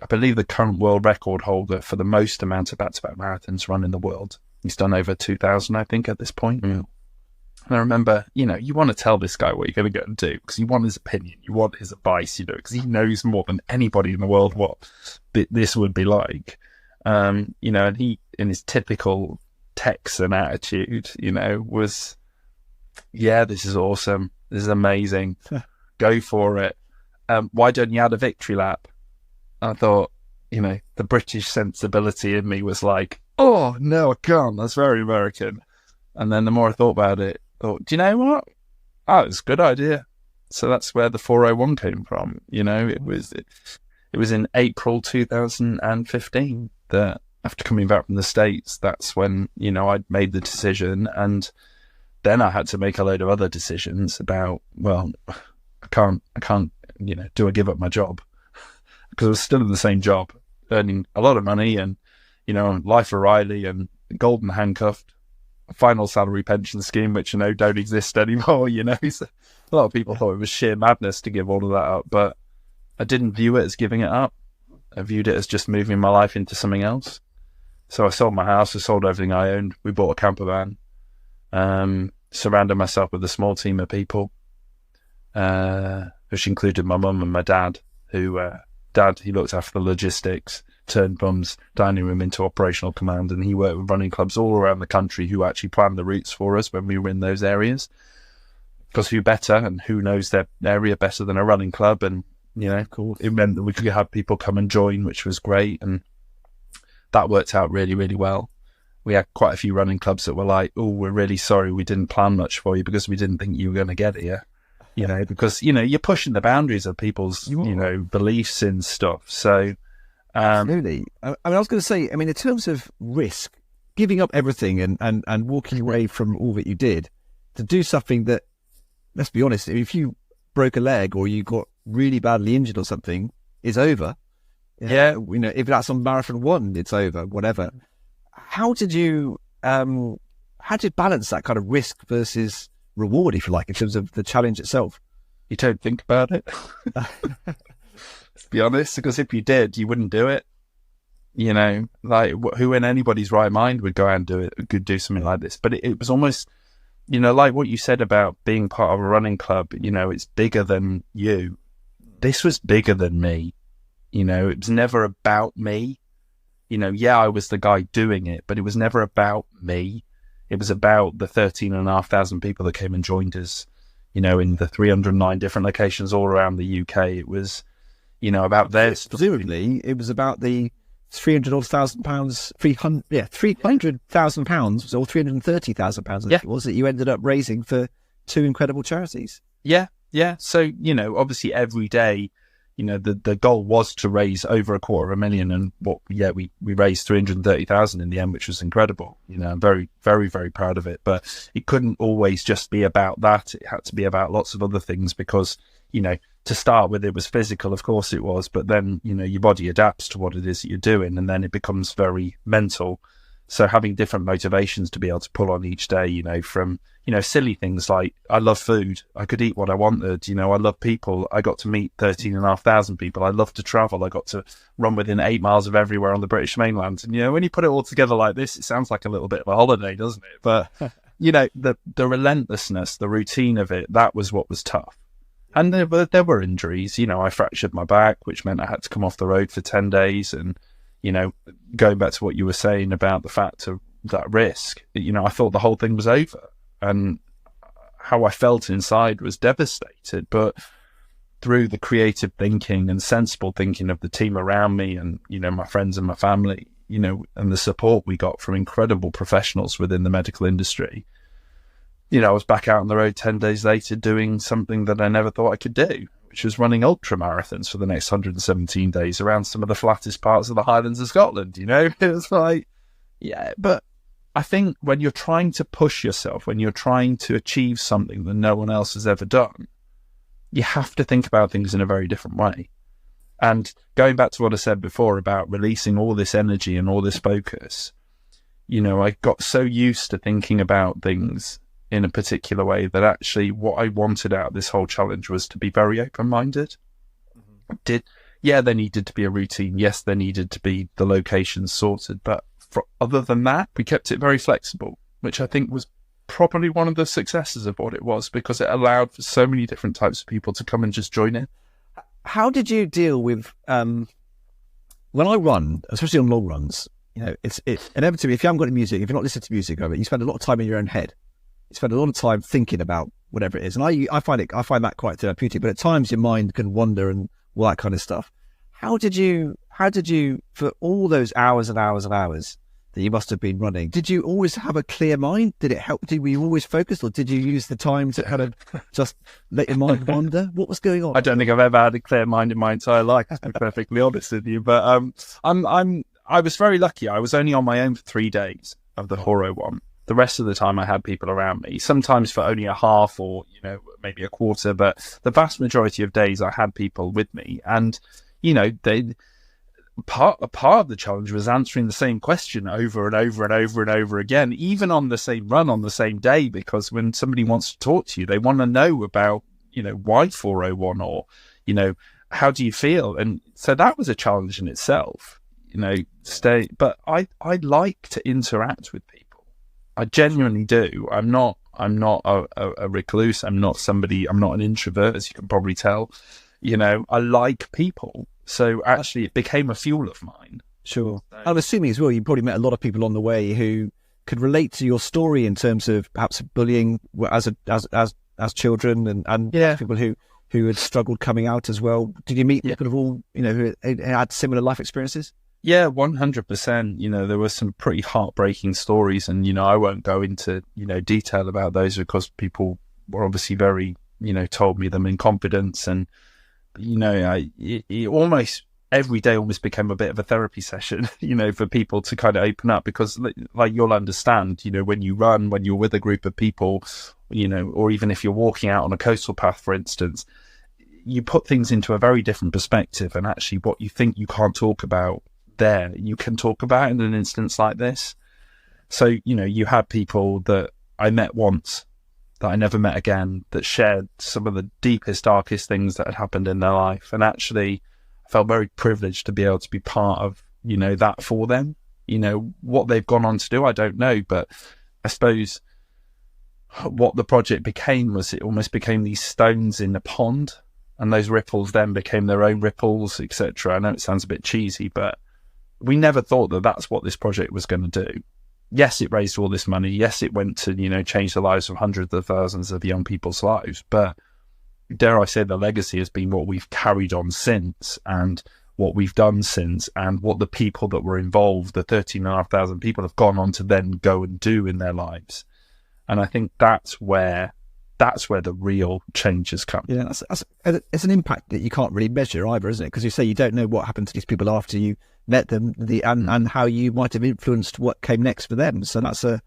I believe, the current world record holder for the most amount of back-to-back marathons run in the world. He's done over 2,000, I think, at this point. And I remember, you want to tell this guy what you're going to go and do because you want his opinion, you want his advice, because he knows more than anybody in the world what this would be like. And he, in his typical Texan attitude, was, yeah, this is awesome. This is amazing. Go for it. Why don't you add a victory lap? I thought, the British sensibility in me was like, oh, no, I can't. That's very American. And then the more I thought about it, I thought, do you know what? Oh, it's a good idea. So that's where the 401 came from. It was in April 2015 that after coming back from the States, that's when, I'd made the decision. And then I had to make a load of other decisions about, well, I can't, do I give up my job? Because I was still in the same job, earning a lot of money and, Life O'Reilly and golden handcuffed, final salary pension scheme, which, don't exist anymore, So a lot of people thought it was sheer madness to give all of that up, but I didn't view it as giving it up. I viewed it as just moving my life into something else. So I sold my house, I sold everything I owned. We bought a camper van, surrounded myself with a small team of people, which included my mum and my dad, who... he looked after the logistics, turned Mum's dining room into operational command, and he worked with running clubs all around the country who actually planned the routes for us when we were in those areas. Because who better and who knows their area better than a running club? And, it meant that we could have people come and join, which was great. And that worked out really, really well. We had quite a few running clubs that were like, oh, we're really sorry we didn't plan much for you because we didn't think you were going to get here. Because, you're pushing the boundaries of people's, beliefs and stuff. So, absolutely. I was going to say, in terms of risk, giving up everything and walking away from all that you did to do something that, let's be honest, if you broke a leg or you got really badly injured or something, it's over. Yeah. If that's on Marathon 1, it's over, whatever. How did you balance that kind of risk versus reward, if you like, in terms of the challenge itself? You don't think about it. Let's be honest, because if you did, you wouldn't do it. Who in anybody's right mind would go out and do it, could do something like this? But it was almost, like what you said about being part of a running club, it's bigger than you. This was bigger than me. It was never about me. I was the guy doing it, but it was never about me. It was about the 13,500 people that came and joined us, in the 309 different locations all around the UK. It was, about theirs. Presumably, it was about the £300,000, £300,000 or £330,000 it was that you ended up raising for two incredible charities. Yeah. So, obviously every day, the goal was to raise over $250,000, and we raised 330,000 in the end, which was incredible. I'm very, very, very proud of it. But it couldn't always just be about that. It had to be about lots of other things because, to start with, it was physical, of course it was, but then, your body adapts to what it is that you're doing, and then it becomes very mental. So having different motivations to be able to pull on each day, from, silly things like, I love food. I could eat what I wanted. I love people. I got to meet 13,500 people. I love to travel. I got to run within 8 miles of everywhere on the British mainland. And, when you put it all together like this, it sounds like a little bit of a holiday, doesn't it? But, the relentlessness, the routine of it, that was what was tough. And there were injuries. I fractured my back, which meant I had to come off the road for 10 days. And, going back to what you were saying about the fact of that risk, I thought the whole thing was over, and how I felt inside was devastated. But through the creative thinking and sensible thinking of the team around me and, my friends and my family, and the support we got from incredible professionals within the medical industry, I was back out on the road 10 days later doing something that I never thought I could do, which was running ultra marathons for the next 117 days around some of the flattest parts of the Highlands of Scotland. It was like, yeah, but I think when you're trying to push yourself, when you're trying to achieve something that no one else has ever done, you have to think about things in a very different way. And going back to what I said before about releasing all this energy and all this focus, I got so used to thinking about things in a particular way that actually what I wanted out of this whole challenge was to be very open-minded. There needed to be a routine. Yes, there needed to be the locations sorted. But other than that, we kept it very flexible, which I think was probably one of the successes of what it was, because it allowed for so many different types of people to come and just join in. How did you deal with, when I run, especially on long runs, it's inevitably, if you haven't got any music, if you're not listening to music over it, you spend a lot of time in your own head. You spend a lot of time thinking about whatever it is. And I find that quite therapeutic, but at times your mind can wander and all that kind of stuff. How did you, for all those hours and hours and hours that you must have been running, did you always have a clear mind? Did it help? Were you always focused, or did you use the time to kind of just let your mind wander? What was going on? I don't think I've ever had a clear mind in my entire life, to be perfectly honest with you. But I was very lucky. I was only on my own for 3 days of the Horo one. The rest of the time I had people around me, sometimes for only a half or, maybe a quarter, but the vast majority of days I had people with me. And, part of the challenge was answering the same question over and over and over and over again, even on the same run on the same day, because when somebody wants to talk to you, they want to know about, why 401 or, how do you feel? And so that was a challenge in itself, but I like to interact with people. I genuinely do. I'm not a recluse. I'm not an introvert, as you can probably tell. I like people. So actually it became a fuel of mine. Sure. I'm assuming as well, you probably met a lot of people on the way who could relate to your story in terms of perhaps bullying as children and people who had struggled coming out as well. Did you meet people of all, who had similar life experiences? Yeah, 100%. There were some pretty heartbreaking stories, and, I won't go into, detail about those because people were obviously very, told me them in confidence. And, almost every day almost became a bit of a therapy session, for people to kind of open up, because like you'll understand, when you run, when you're with a group of people, or even if you're walking out on a coastal path, for instance, you put things into a very different perspective, and actually what you think you can't talk about there, you can talk about in an instance like this. So, you had people that I met once that I never met again that shared some of the deepest, darkest things that had happened in their life. And actually I felt very privileged to be able to be part of, that for them. What they've gone on to do, I don't know, but I suppose what the project became was it almost became these stones in a pond, and those ripples then became their own ripples, etc. I know it sounds a bit cheesy, but we never thought that that's what this project was going to do. Yes, it raised all this money. Yes, it went to, change the lives of hundreds of thousands of young people's lives. But dare I say, the legacy has been what we've carried on since, and what we've done since, and what the people that were involved, the 13,500 people, have gone on to then go and do in their lives. And I think that's where that's where the real changes come. Yeah, it's an impact that you can't really measure either, isn't it? Because you say you don't know what happened to these people after you met them, and how you might have influenced what came next for them. So it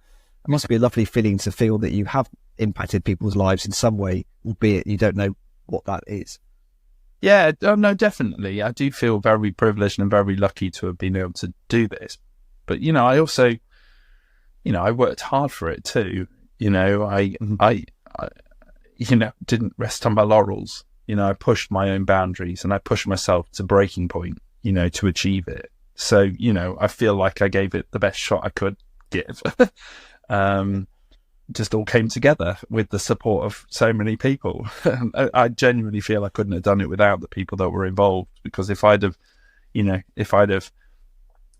must be a lovely feeling to feel that you have impacted people's lives in some way, albeit you don't know what that is. Yeah, no, definitely. I do feel very privileged and very lucky to have been able to do this. But, I also, I worked hard for it too. I didn't rest on my laurels. I pushed my own boundaries and I pushed myself to breaking point, to achieve it. So, I feel like I gave it the best shot I could give. Just all came together with the support of so many people. I genuinely feel I couldn't have done it without the people that were involved, because if I'd have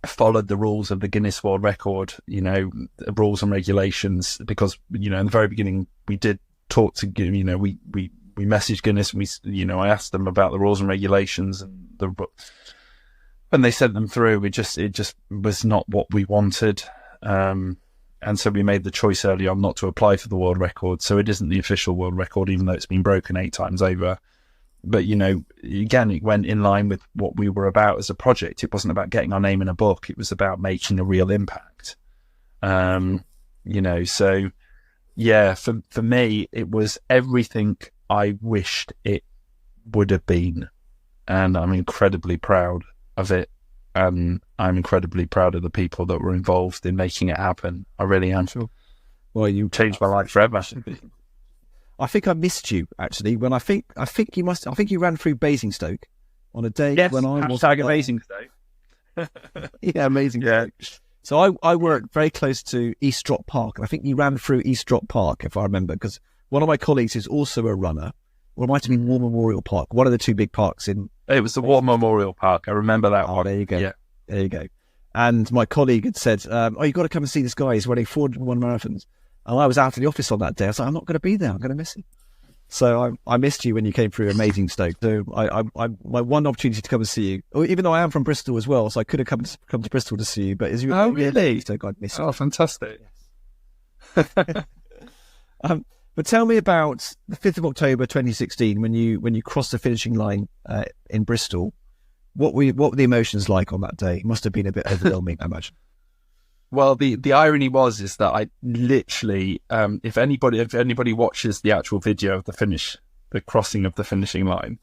followed the rules of the Guinness World Record, the rules and regulations, because, in the very beginning we did talk to, we messaged Guinness and I asked them about the rules and regulations, and when they sent them through, it just was not what we wanted. And so we made the choice early on not to apply for the world record. So it isn't the official world record, even though it's been broken 8 times over. But, again, it went in line with what we were about as a project. It wasn't about getting our name in a book. It was about making a real impact. So yeah, for me, it was everything I wished it would have been. And I'm incredibly proud of it. I'm incredibly proud of the people that were involved in making it happen. I really am. Sure. Well, you changed my life forever. I think I missed you actually when I think you ran through Basingstoke on a day when I was Basingstoke. Yeah, amazing. Yeah. So I worked very close to East Drop Park, and I think you ran through East Drop Park, if I remember, because one of my colleagues is also a runner. Or it might have been War Memorial Park, one of the 2 big parks in. It was the War Memorial Park. I remember that one. There you go. Yeah. There you go. And my colleague had said, you've got to come and see this guy. He's running 401 marathons. And I was out of the office on that day. I was like, I'm not going to be there. I'm going to miss him. So I missed you when you came through Basingstoke. So my one opportunity to come and see you, even though I am from Bristol as well, so I could have come to Bristol to see you. But as you really? So God, missed you. Oh, fantastic. But tell me about the 5th of October 2016 when you crossed the finishing line in Bristol. What were the emotions like on that day? It must have been a bit overwhelming, I imagine. Well, the irony is that I literally, if anybody watches the actual video of the crossing of the finishing line,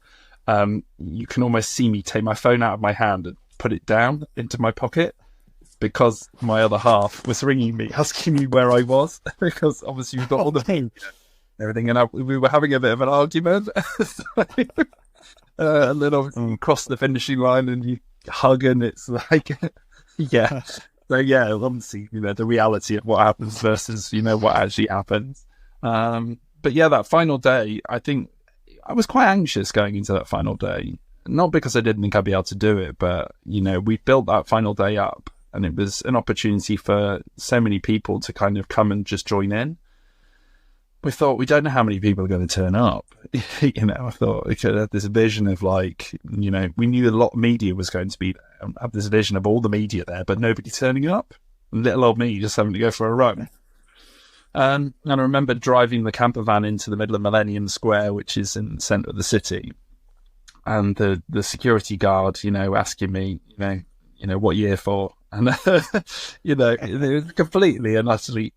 you can almost see me take my phone out of my hand and put it down into my pocket, because my other half was ringing me, asking me where I was, because obviously we've got all the pain and everything, and we were having a bit of an argument. And then obviously you cross the finishing line and you hug, and it's like, yeah. So yeah, obviously, the reality of what happens versus, what actually happens. But yeah, that final day, I think I was quite anxious going into that final day. Not because I didn't think I'd be able to do it, but, we built that final day up, and it was an opportunity for so many people to kind of come and just join in. We thought, we don't know how many people are going to turn up. I thought we could have this vision of we knew a lot of media was going to be there. And have this vision of all the media there, but nobody turning up. And little old me just having to go for a run. And I remember driving the camper van into the middle of Millennium Square, which is in the centre of the city. And the security guard, asking me, what year for? And, it was completely and utterly,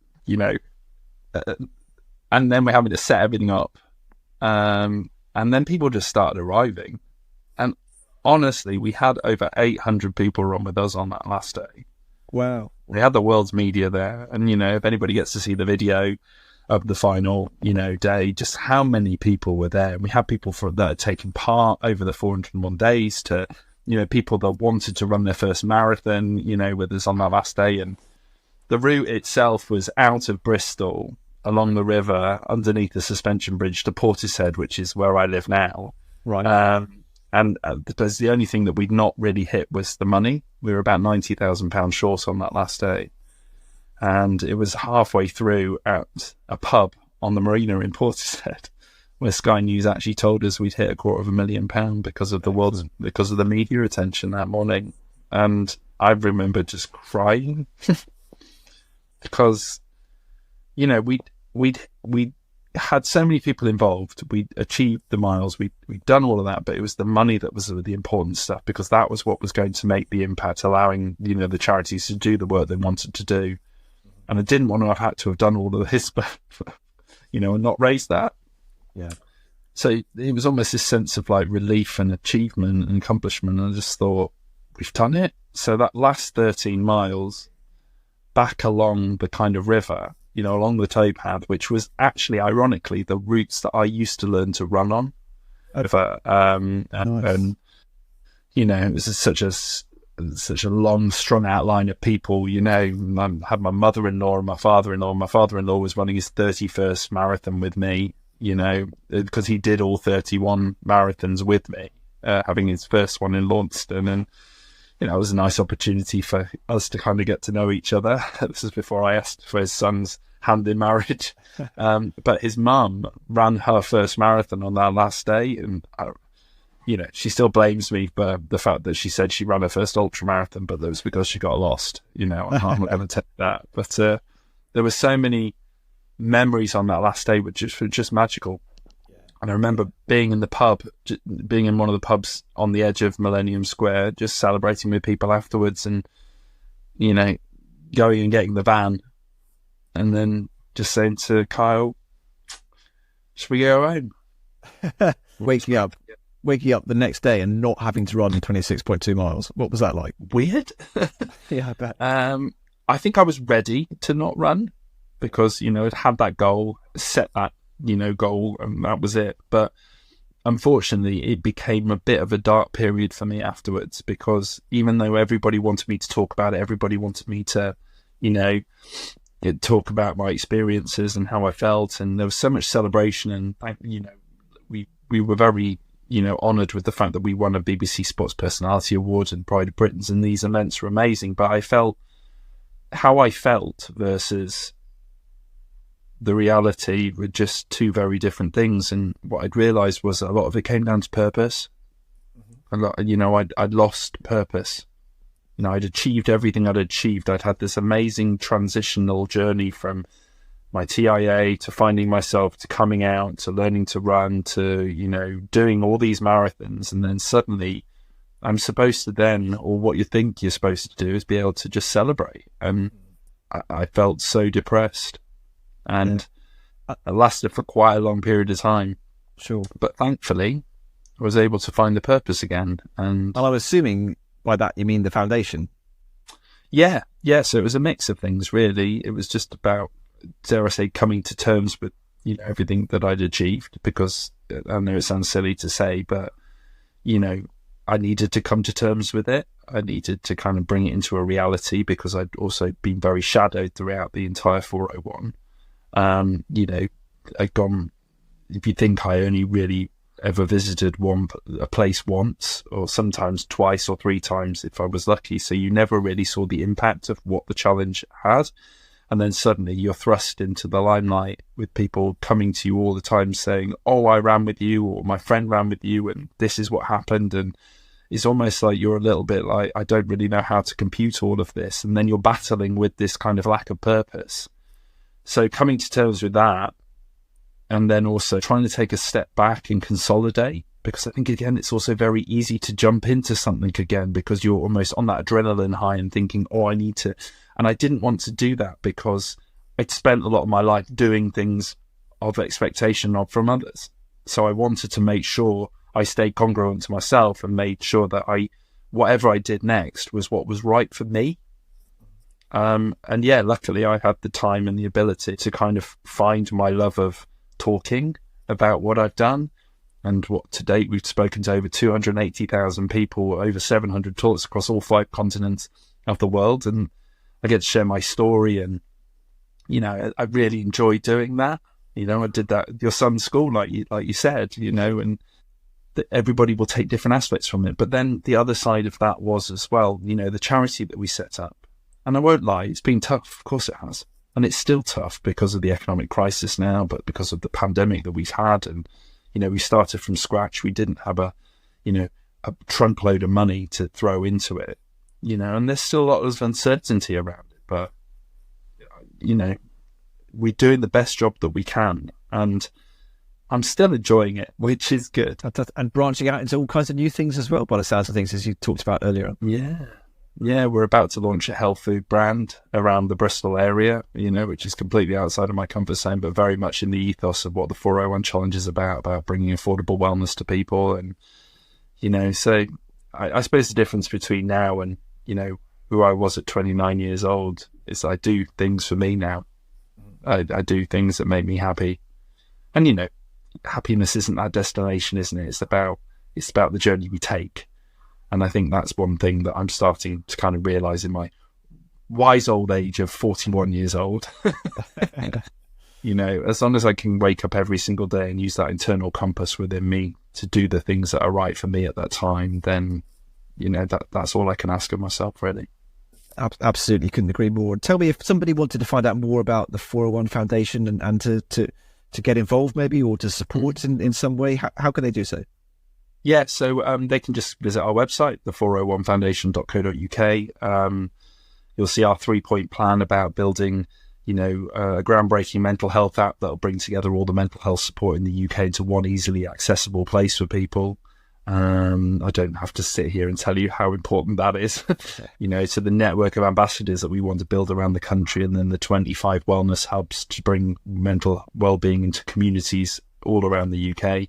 and then we're having to set everything up. And then people just started arriving. And honestly, we had over 800 people run with us on that last day. Wow. We had the world's media there. And, if anybody gets to see the video of the final, day, just how many people were there. And we had people that had taken part over the 401 days to, people that wanted to run their first marathon, with us on that last day. And the route itself was out of Bristol, along the river, underneath the suspension bridge to Portishead, which is where I live now. Right. And the only thing that we'd not really hit was the money. We were about £90,000 short on that last day. And it was halfway through at a pub on the marina in Portishead, where Sky News actually told us we'd hit £250,000 because of the media attention that morning. And I remember just crying because, we'd had so many people involved. We achieved the miles, we'd done all of that, but it was the money that was the important stuff, because that was what was going to make the impact, allowing, you know, the charities to do the work they wanted to do. And I didn't want to have had to have done all of this, but, you know, and not raised that. Yeah. So it was almost this sense of like relief and achievement and accomplishment. And I just thought, we've done it. So that last 13 miles back along the kind of river, you know, along the towpath, which was actually, ironically, the routes that I used to learn to run on. Okay. Nice. And, you know, it was such a long, strong outline of people. You know, I had my mother-in-law and my father-in-law. My father-in-law was running his 31st marathon with me, you know, because he did all 31 marathons with me, having his first one in Launceston. And, you know, it was a nice opportunity for us to kind of get to know each other. This is before I asked for his son's hand in marriage. But his mum ran her first marathon on that last day. And, you know, she still blames me for the fact that she said she ran her first ultra marathon, but that was because she got lost. You know, I'm not going to take that. But there were so many memories on that last day, which were just magical. And I remember being in the pub, being in one of the pubs on the edge of Millennium Square, just celebrating with people afterwards, and, you know, going and getting the van, and then just saying to Kyle, should we go home? Waking up the next day and not having to run 26.2 miles. What was that like? Weird. Yeah, I bet. I think I was ready to not run, because, you know, I'd had that goal, set that, you know, goal, and that was it. But unfortunately, it became a bit of a dark period for me afterwards, because even though everybody wanted me to talk about it, everybody wanted me to, you know, talk about my experiences and how I felt, and there was so much celebration, and, you know, we were very, you know, honoured with the fact that we won a BBC Sports Personality Award and Pride of Britain's, and these events were amazing. But I felt how I felt versus the reality were just two very different things. And what I'd realised was a lot of it came down to purpose. A lot, you know, I'd lost purpose. You know, I'd achieved everything I'd achieved. I'd had this amazing transitional journey from my TIA to finding myself, to coming out, to learning to run, to, you know, doing all these marathons. And then suddenly I'm supposed to then, or what you think you're supposed to do, is be able to just celebrate. And I felt so depressed. And it lasted for quite a long period of time. Sure. But thankfully, I was able to find the purpose again. And I'm assuming by that you mean the foundation. Yeah. So it was a mix of things, really. It was just about, dare I say, coming to terms with, you know, everything that I'd achieved, because I know it sounds silly to say, but, you know, I needed to come to terms with it. I needed to kind of bring it into a reality, because I'd also been very shadowed throughout the entire 401. You know, I'd gone, if you think I only really ever visited a place once, or sometimes twice or three times if I was lucky. So you never really saw the impact of what the challenge had. And then suddenly you're thrust into the limelight with people coming to you all the time saying, oh, I ran with you, or my friend ran with you, and this is what happened. And it's almost like you're a little bit like, I don't really know how to compute all of this. And then you're battling with this kind of lack of purpose. So coming to terms with that, and then also trying to take a step back and consolidate, because I think, again, it's also very easy to jump into something again, because you're almost on that adrenaline high and thinking, oh, I need to. And I didn't want to do that, because I'd spent a lot of my life doing things of expectation of from others. So I wanted to make sure I stayed congruent to myself and made sure that whatever I did next was what was right for me. And yeah, luckily I had the time and the ability to kind of find my love of talking about what I've done. And what to date, we've spoken to over 280,000 people, over 700 talks across all 5 continents of the world. And I get to share my story. And, you know, I really enjoy doing that. You know, I did that at your son's school, like you said, you know, and everybody will take different aspects from it. But then the other side of that was as well, you know, the charity that we set up. And I won't lie, it's been tough. Of course it has. And it's still tough because of the economic crisis now, but because of the pandemic that we've had. And, you know, we started from scratch. We didn't have a trunk load of money to throw into it, you know, and there's still a lot of uncertainty around it. But, you know, we're doing the best job that we can. and I'm still enjoying it, which is good. And branching out into all kinds of new things as well, by the sounds of things, as you talked about earlier. Yeah, we're about to launch a health food brand around the Bristol area, which is completely outside of my comfort zone, but very much in the ethos of what the 401 Challenge is about bringing affordable wellness to people. And, so I suppose the difference between now and, who I was at 29 years old is I do things for me now. I do things that make me happy. And, happiness isn't that destination, isn't it? It's about the journey we take. And I think that's one thing that I'm starting to kind of realise in my wise old age of 41 years old. As long as I can wake up every single day and use that internal compass within me to do the things that are right for me at that time, then, that's all I can ask of myself, really. Absolutely, couldn't agree more. Tell me, if somebody wanted to find out more about the 401 Foundation and to get involved maybe, or to support in some way, how can they do so? Yeah, so they can just visit our website, the401foundation.co.uk. You'll see our 3-point plan about building, a groundbreaking mental health app that'll bring together all the mental health support in the UK into one easily accessible place for people. I don't have to sit here and tell you how important that is, to the network of ambassadors that we want to build around the country, and then the 25 wellness hubs to bring mental well-being into communities all around the UK.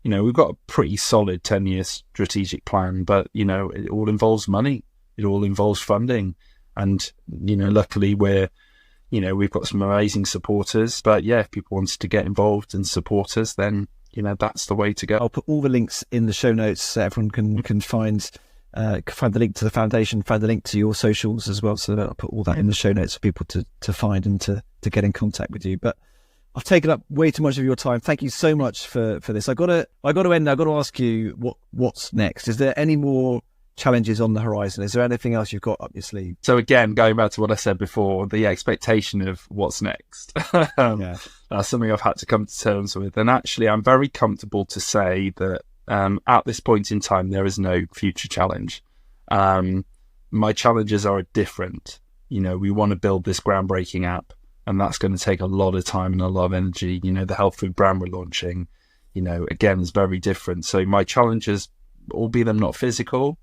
We've got a pretty solid 10-year strategic plan, but, it all involves money. It all involves funding. And, luckily we've got some amazing supporters. But yeah, if people wanted to get involved and support us, then, that's the way to go. I'll put all the links in the show notes so everyone can find the link to the foundation, find the link to your socials as well. So I'll put all that in the show notes for people to find and to get in contact with you. But I've taken up way too much of your time. Thank you so much for this. I got to end. I've got to ask you what's next. Is there any more challenges on the horizon? Is there anything else you've got up your sleeve? So again, going back to what I said before, the expectation of what's next. That's something I've had to come to terms with. And actually, I'm very comfortable to say that at this point in time, there is no future challenge. My challenges are different. We want to build this groundbreaking app. And that's going to take a lot of time and a lot of energy. The health food brand we're launching, again, is very different. So my challenges, albeit them not physical,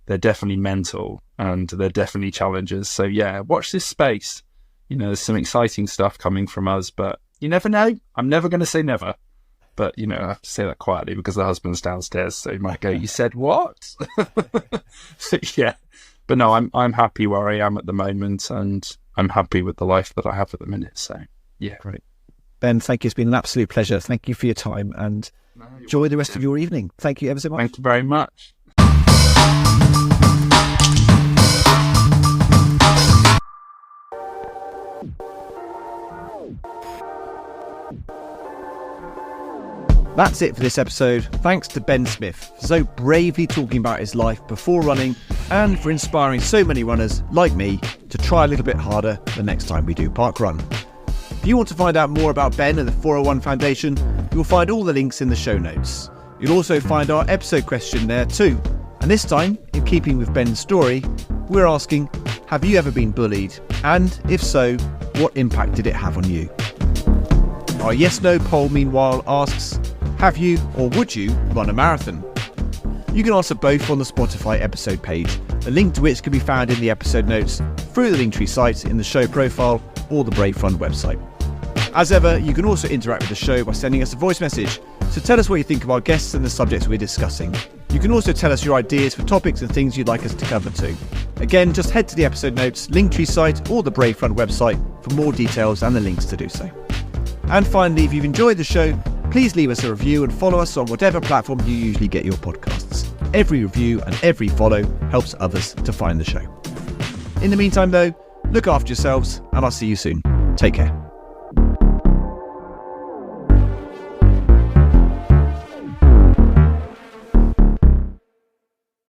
they're definitely mental, and they're definitely challenges. So yeah, watch this space. There's some exciting stuff coming from us, but you never know. I'm never going to say never. But, I have to say that quietly because the husband's downstairs. So he might go, you said what? So, yeah. But no, I'm happy where I am at the moment, and I'm happy with the life that I have at the minute. So, yeah. Great. Ben, thank you. It's been an absolute pleasure. Thank you for your time, and enjoy the rest of your evening. Thank you ever so much. Thank you very much. That's it for this episode. Thanks to Ben Smith for so bravely talking about his life before running, and for inspiring so many runners like me to try a little bit harder the next time we do Park Run. If you want to find out more about Ben and the 401 Foundation, you'll find all the links in the show notes. You'll also find our episode question there too. And this time, in keeping with Ben's story, we're asking, have you ever been bullied? And if so, what impact did it have on you? Our yes/no poll, meanwhile, asks, have you or would you run a marathon? You can answer both on the Spotify episode page, a link to which can be found in the episode notes, through the Linktree site, in the show profile, or the Brave Fund website. As ever, you can also interact with the show by sending us a voice message, so tell us what you think of our guests and the subjects we're discussing. You can also tell us your ideas for topics and things you'd like us to cover too. Again, just head to the episode notes, Linktree site, or the Brave Fund website for more details and the links to do so. And finally, if you've enjoyed the show, please leave us a review and follow us on whatever platform you usually get your podcasts. Every review and every follow helps others to find the show. In the meantime though, look after yourselves, and I'll see you soon. Take care.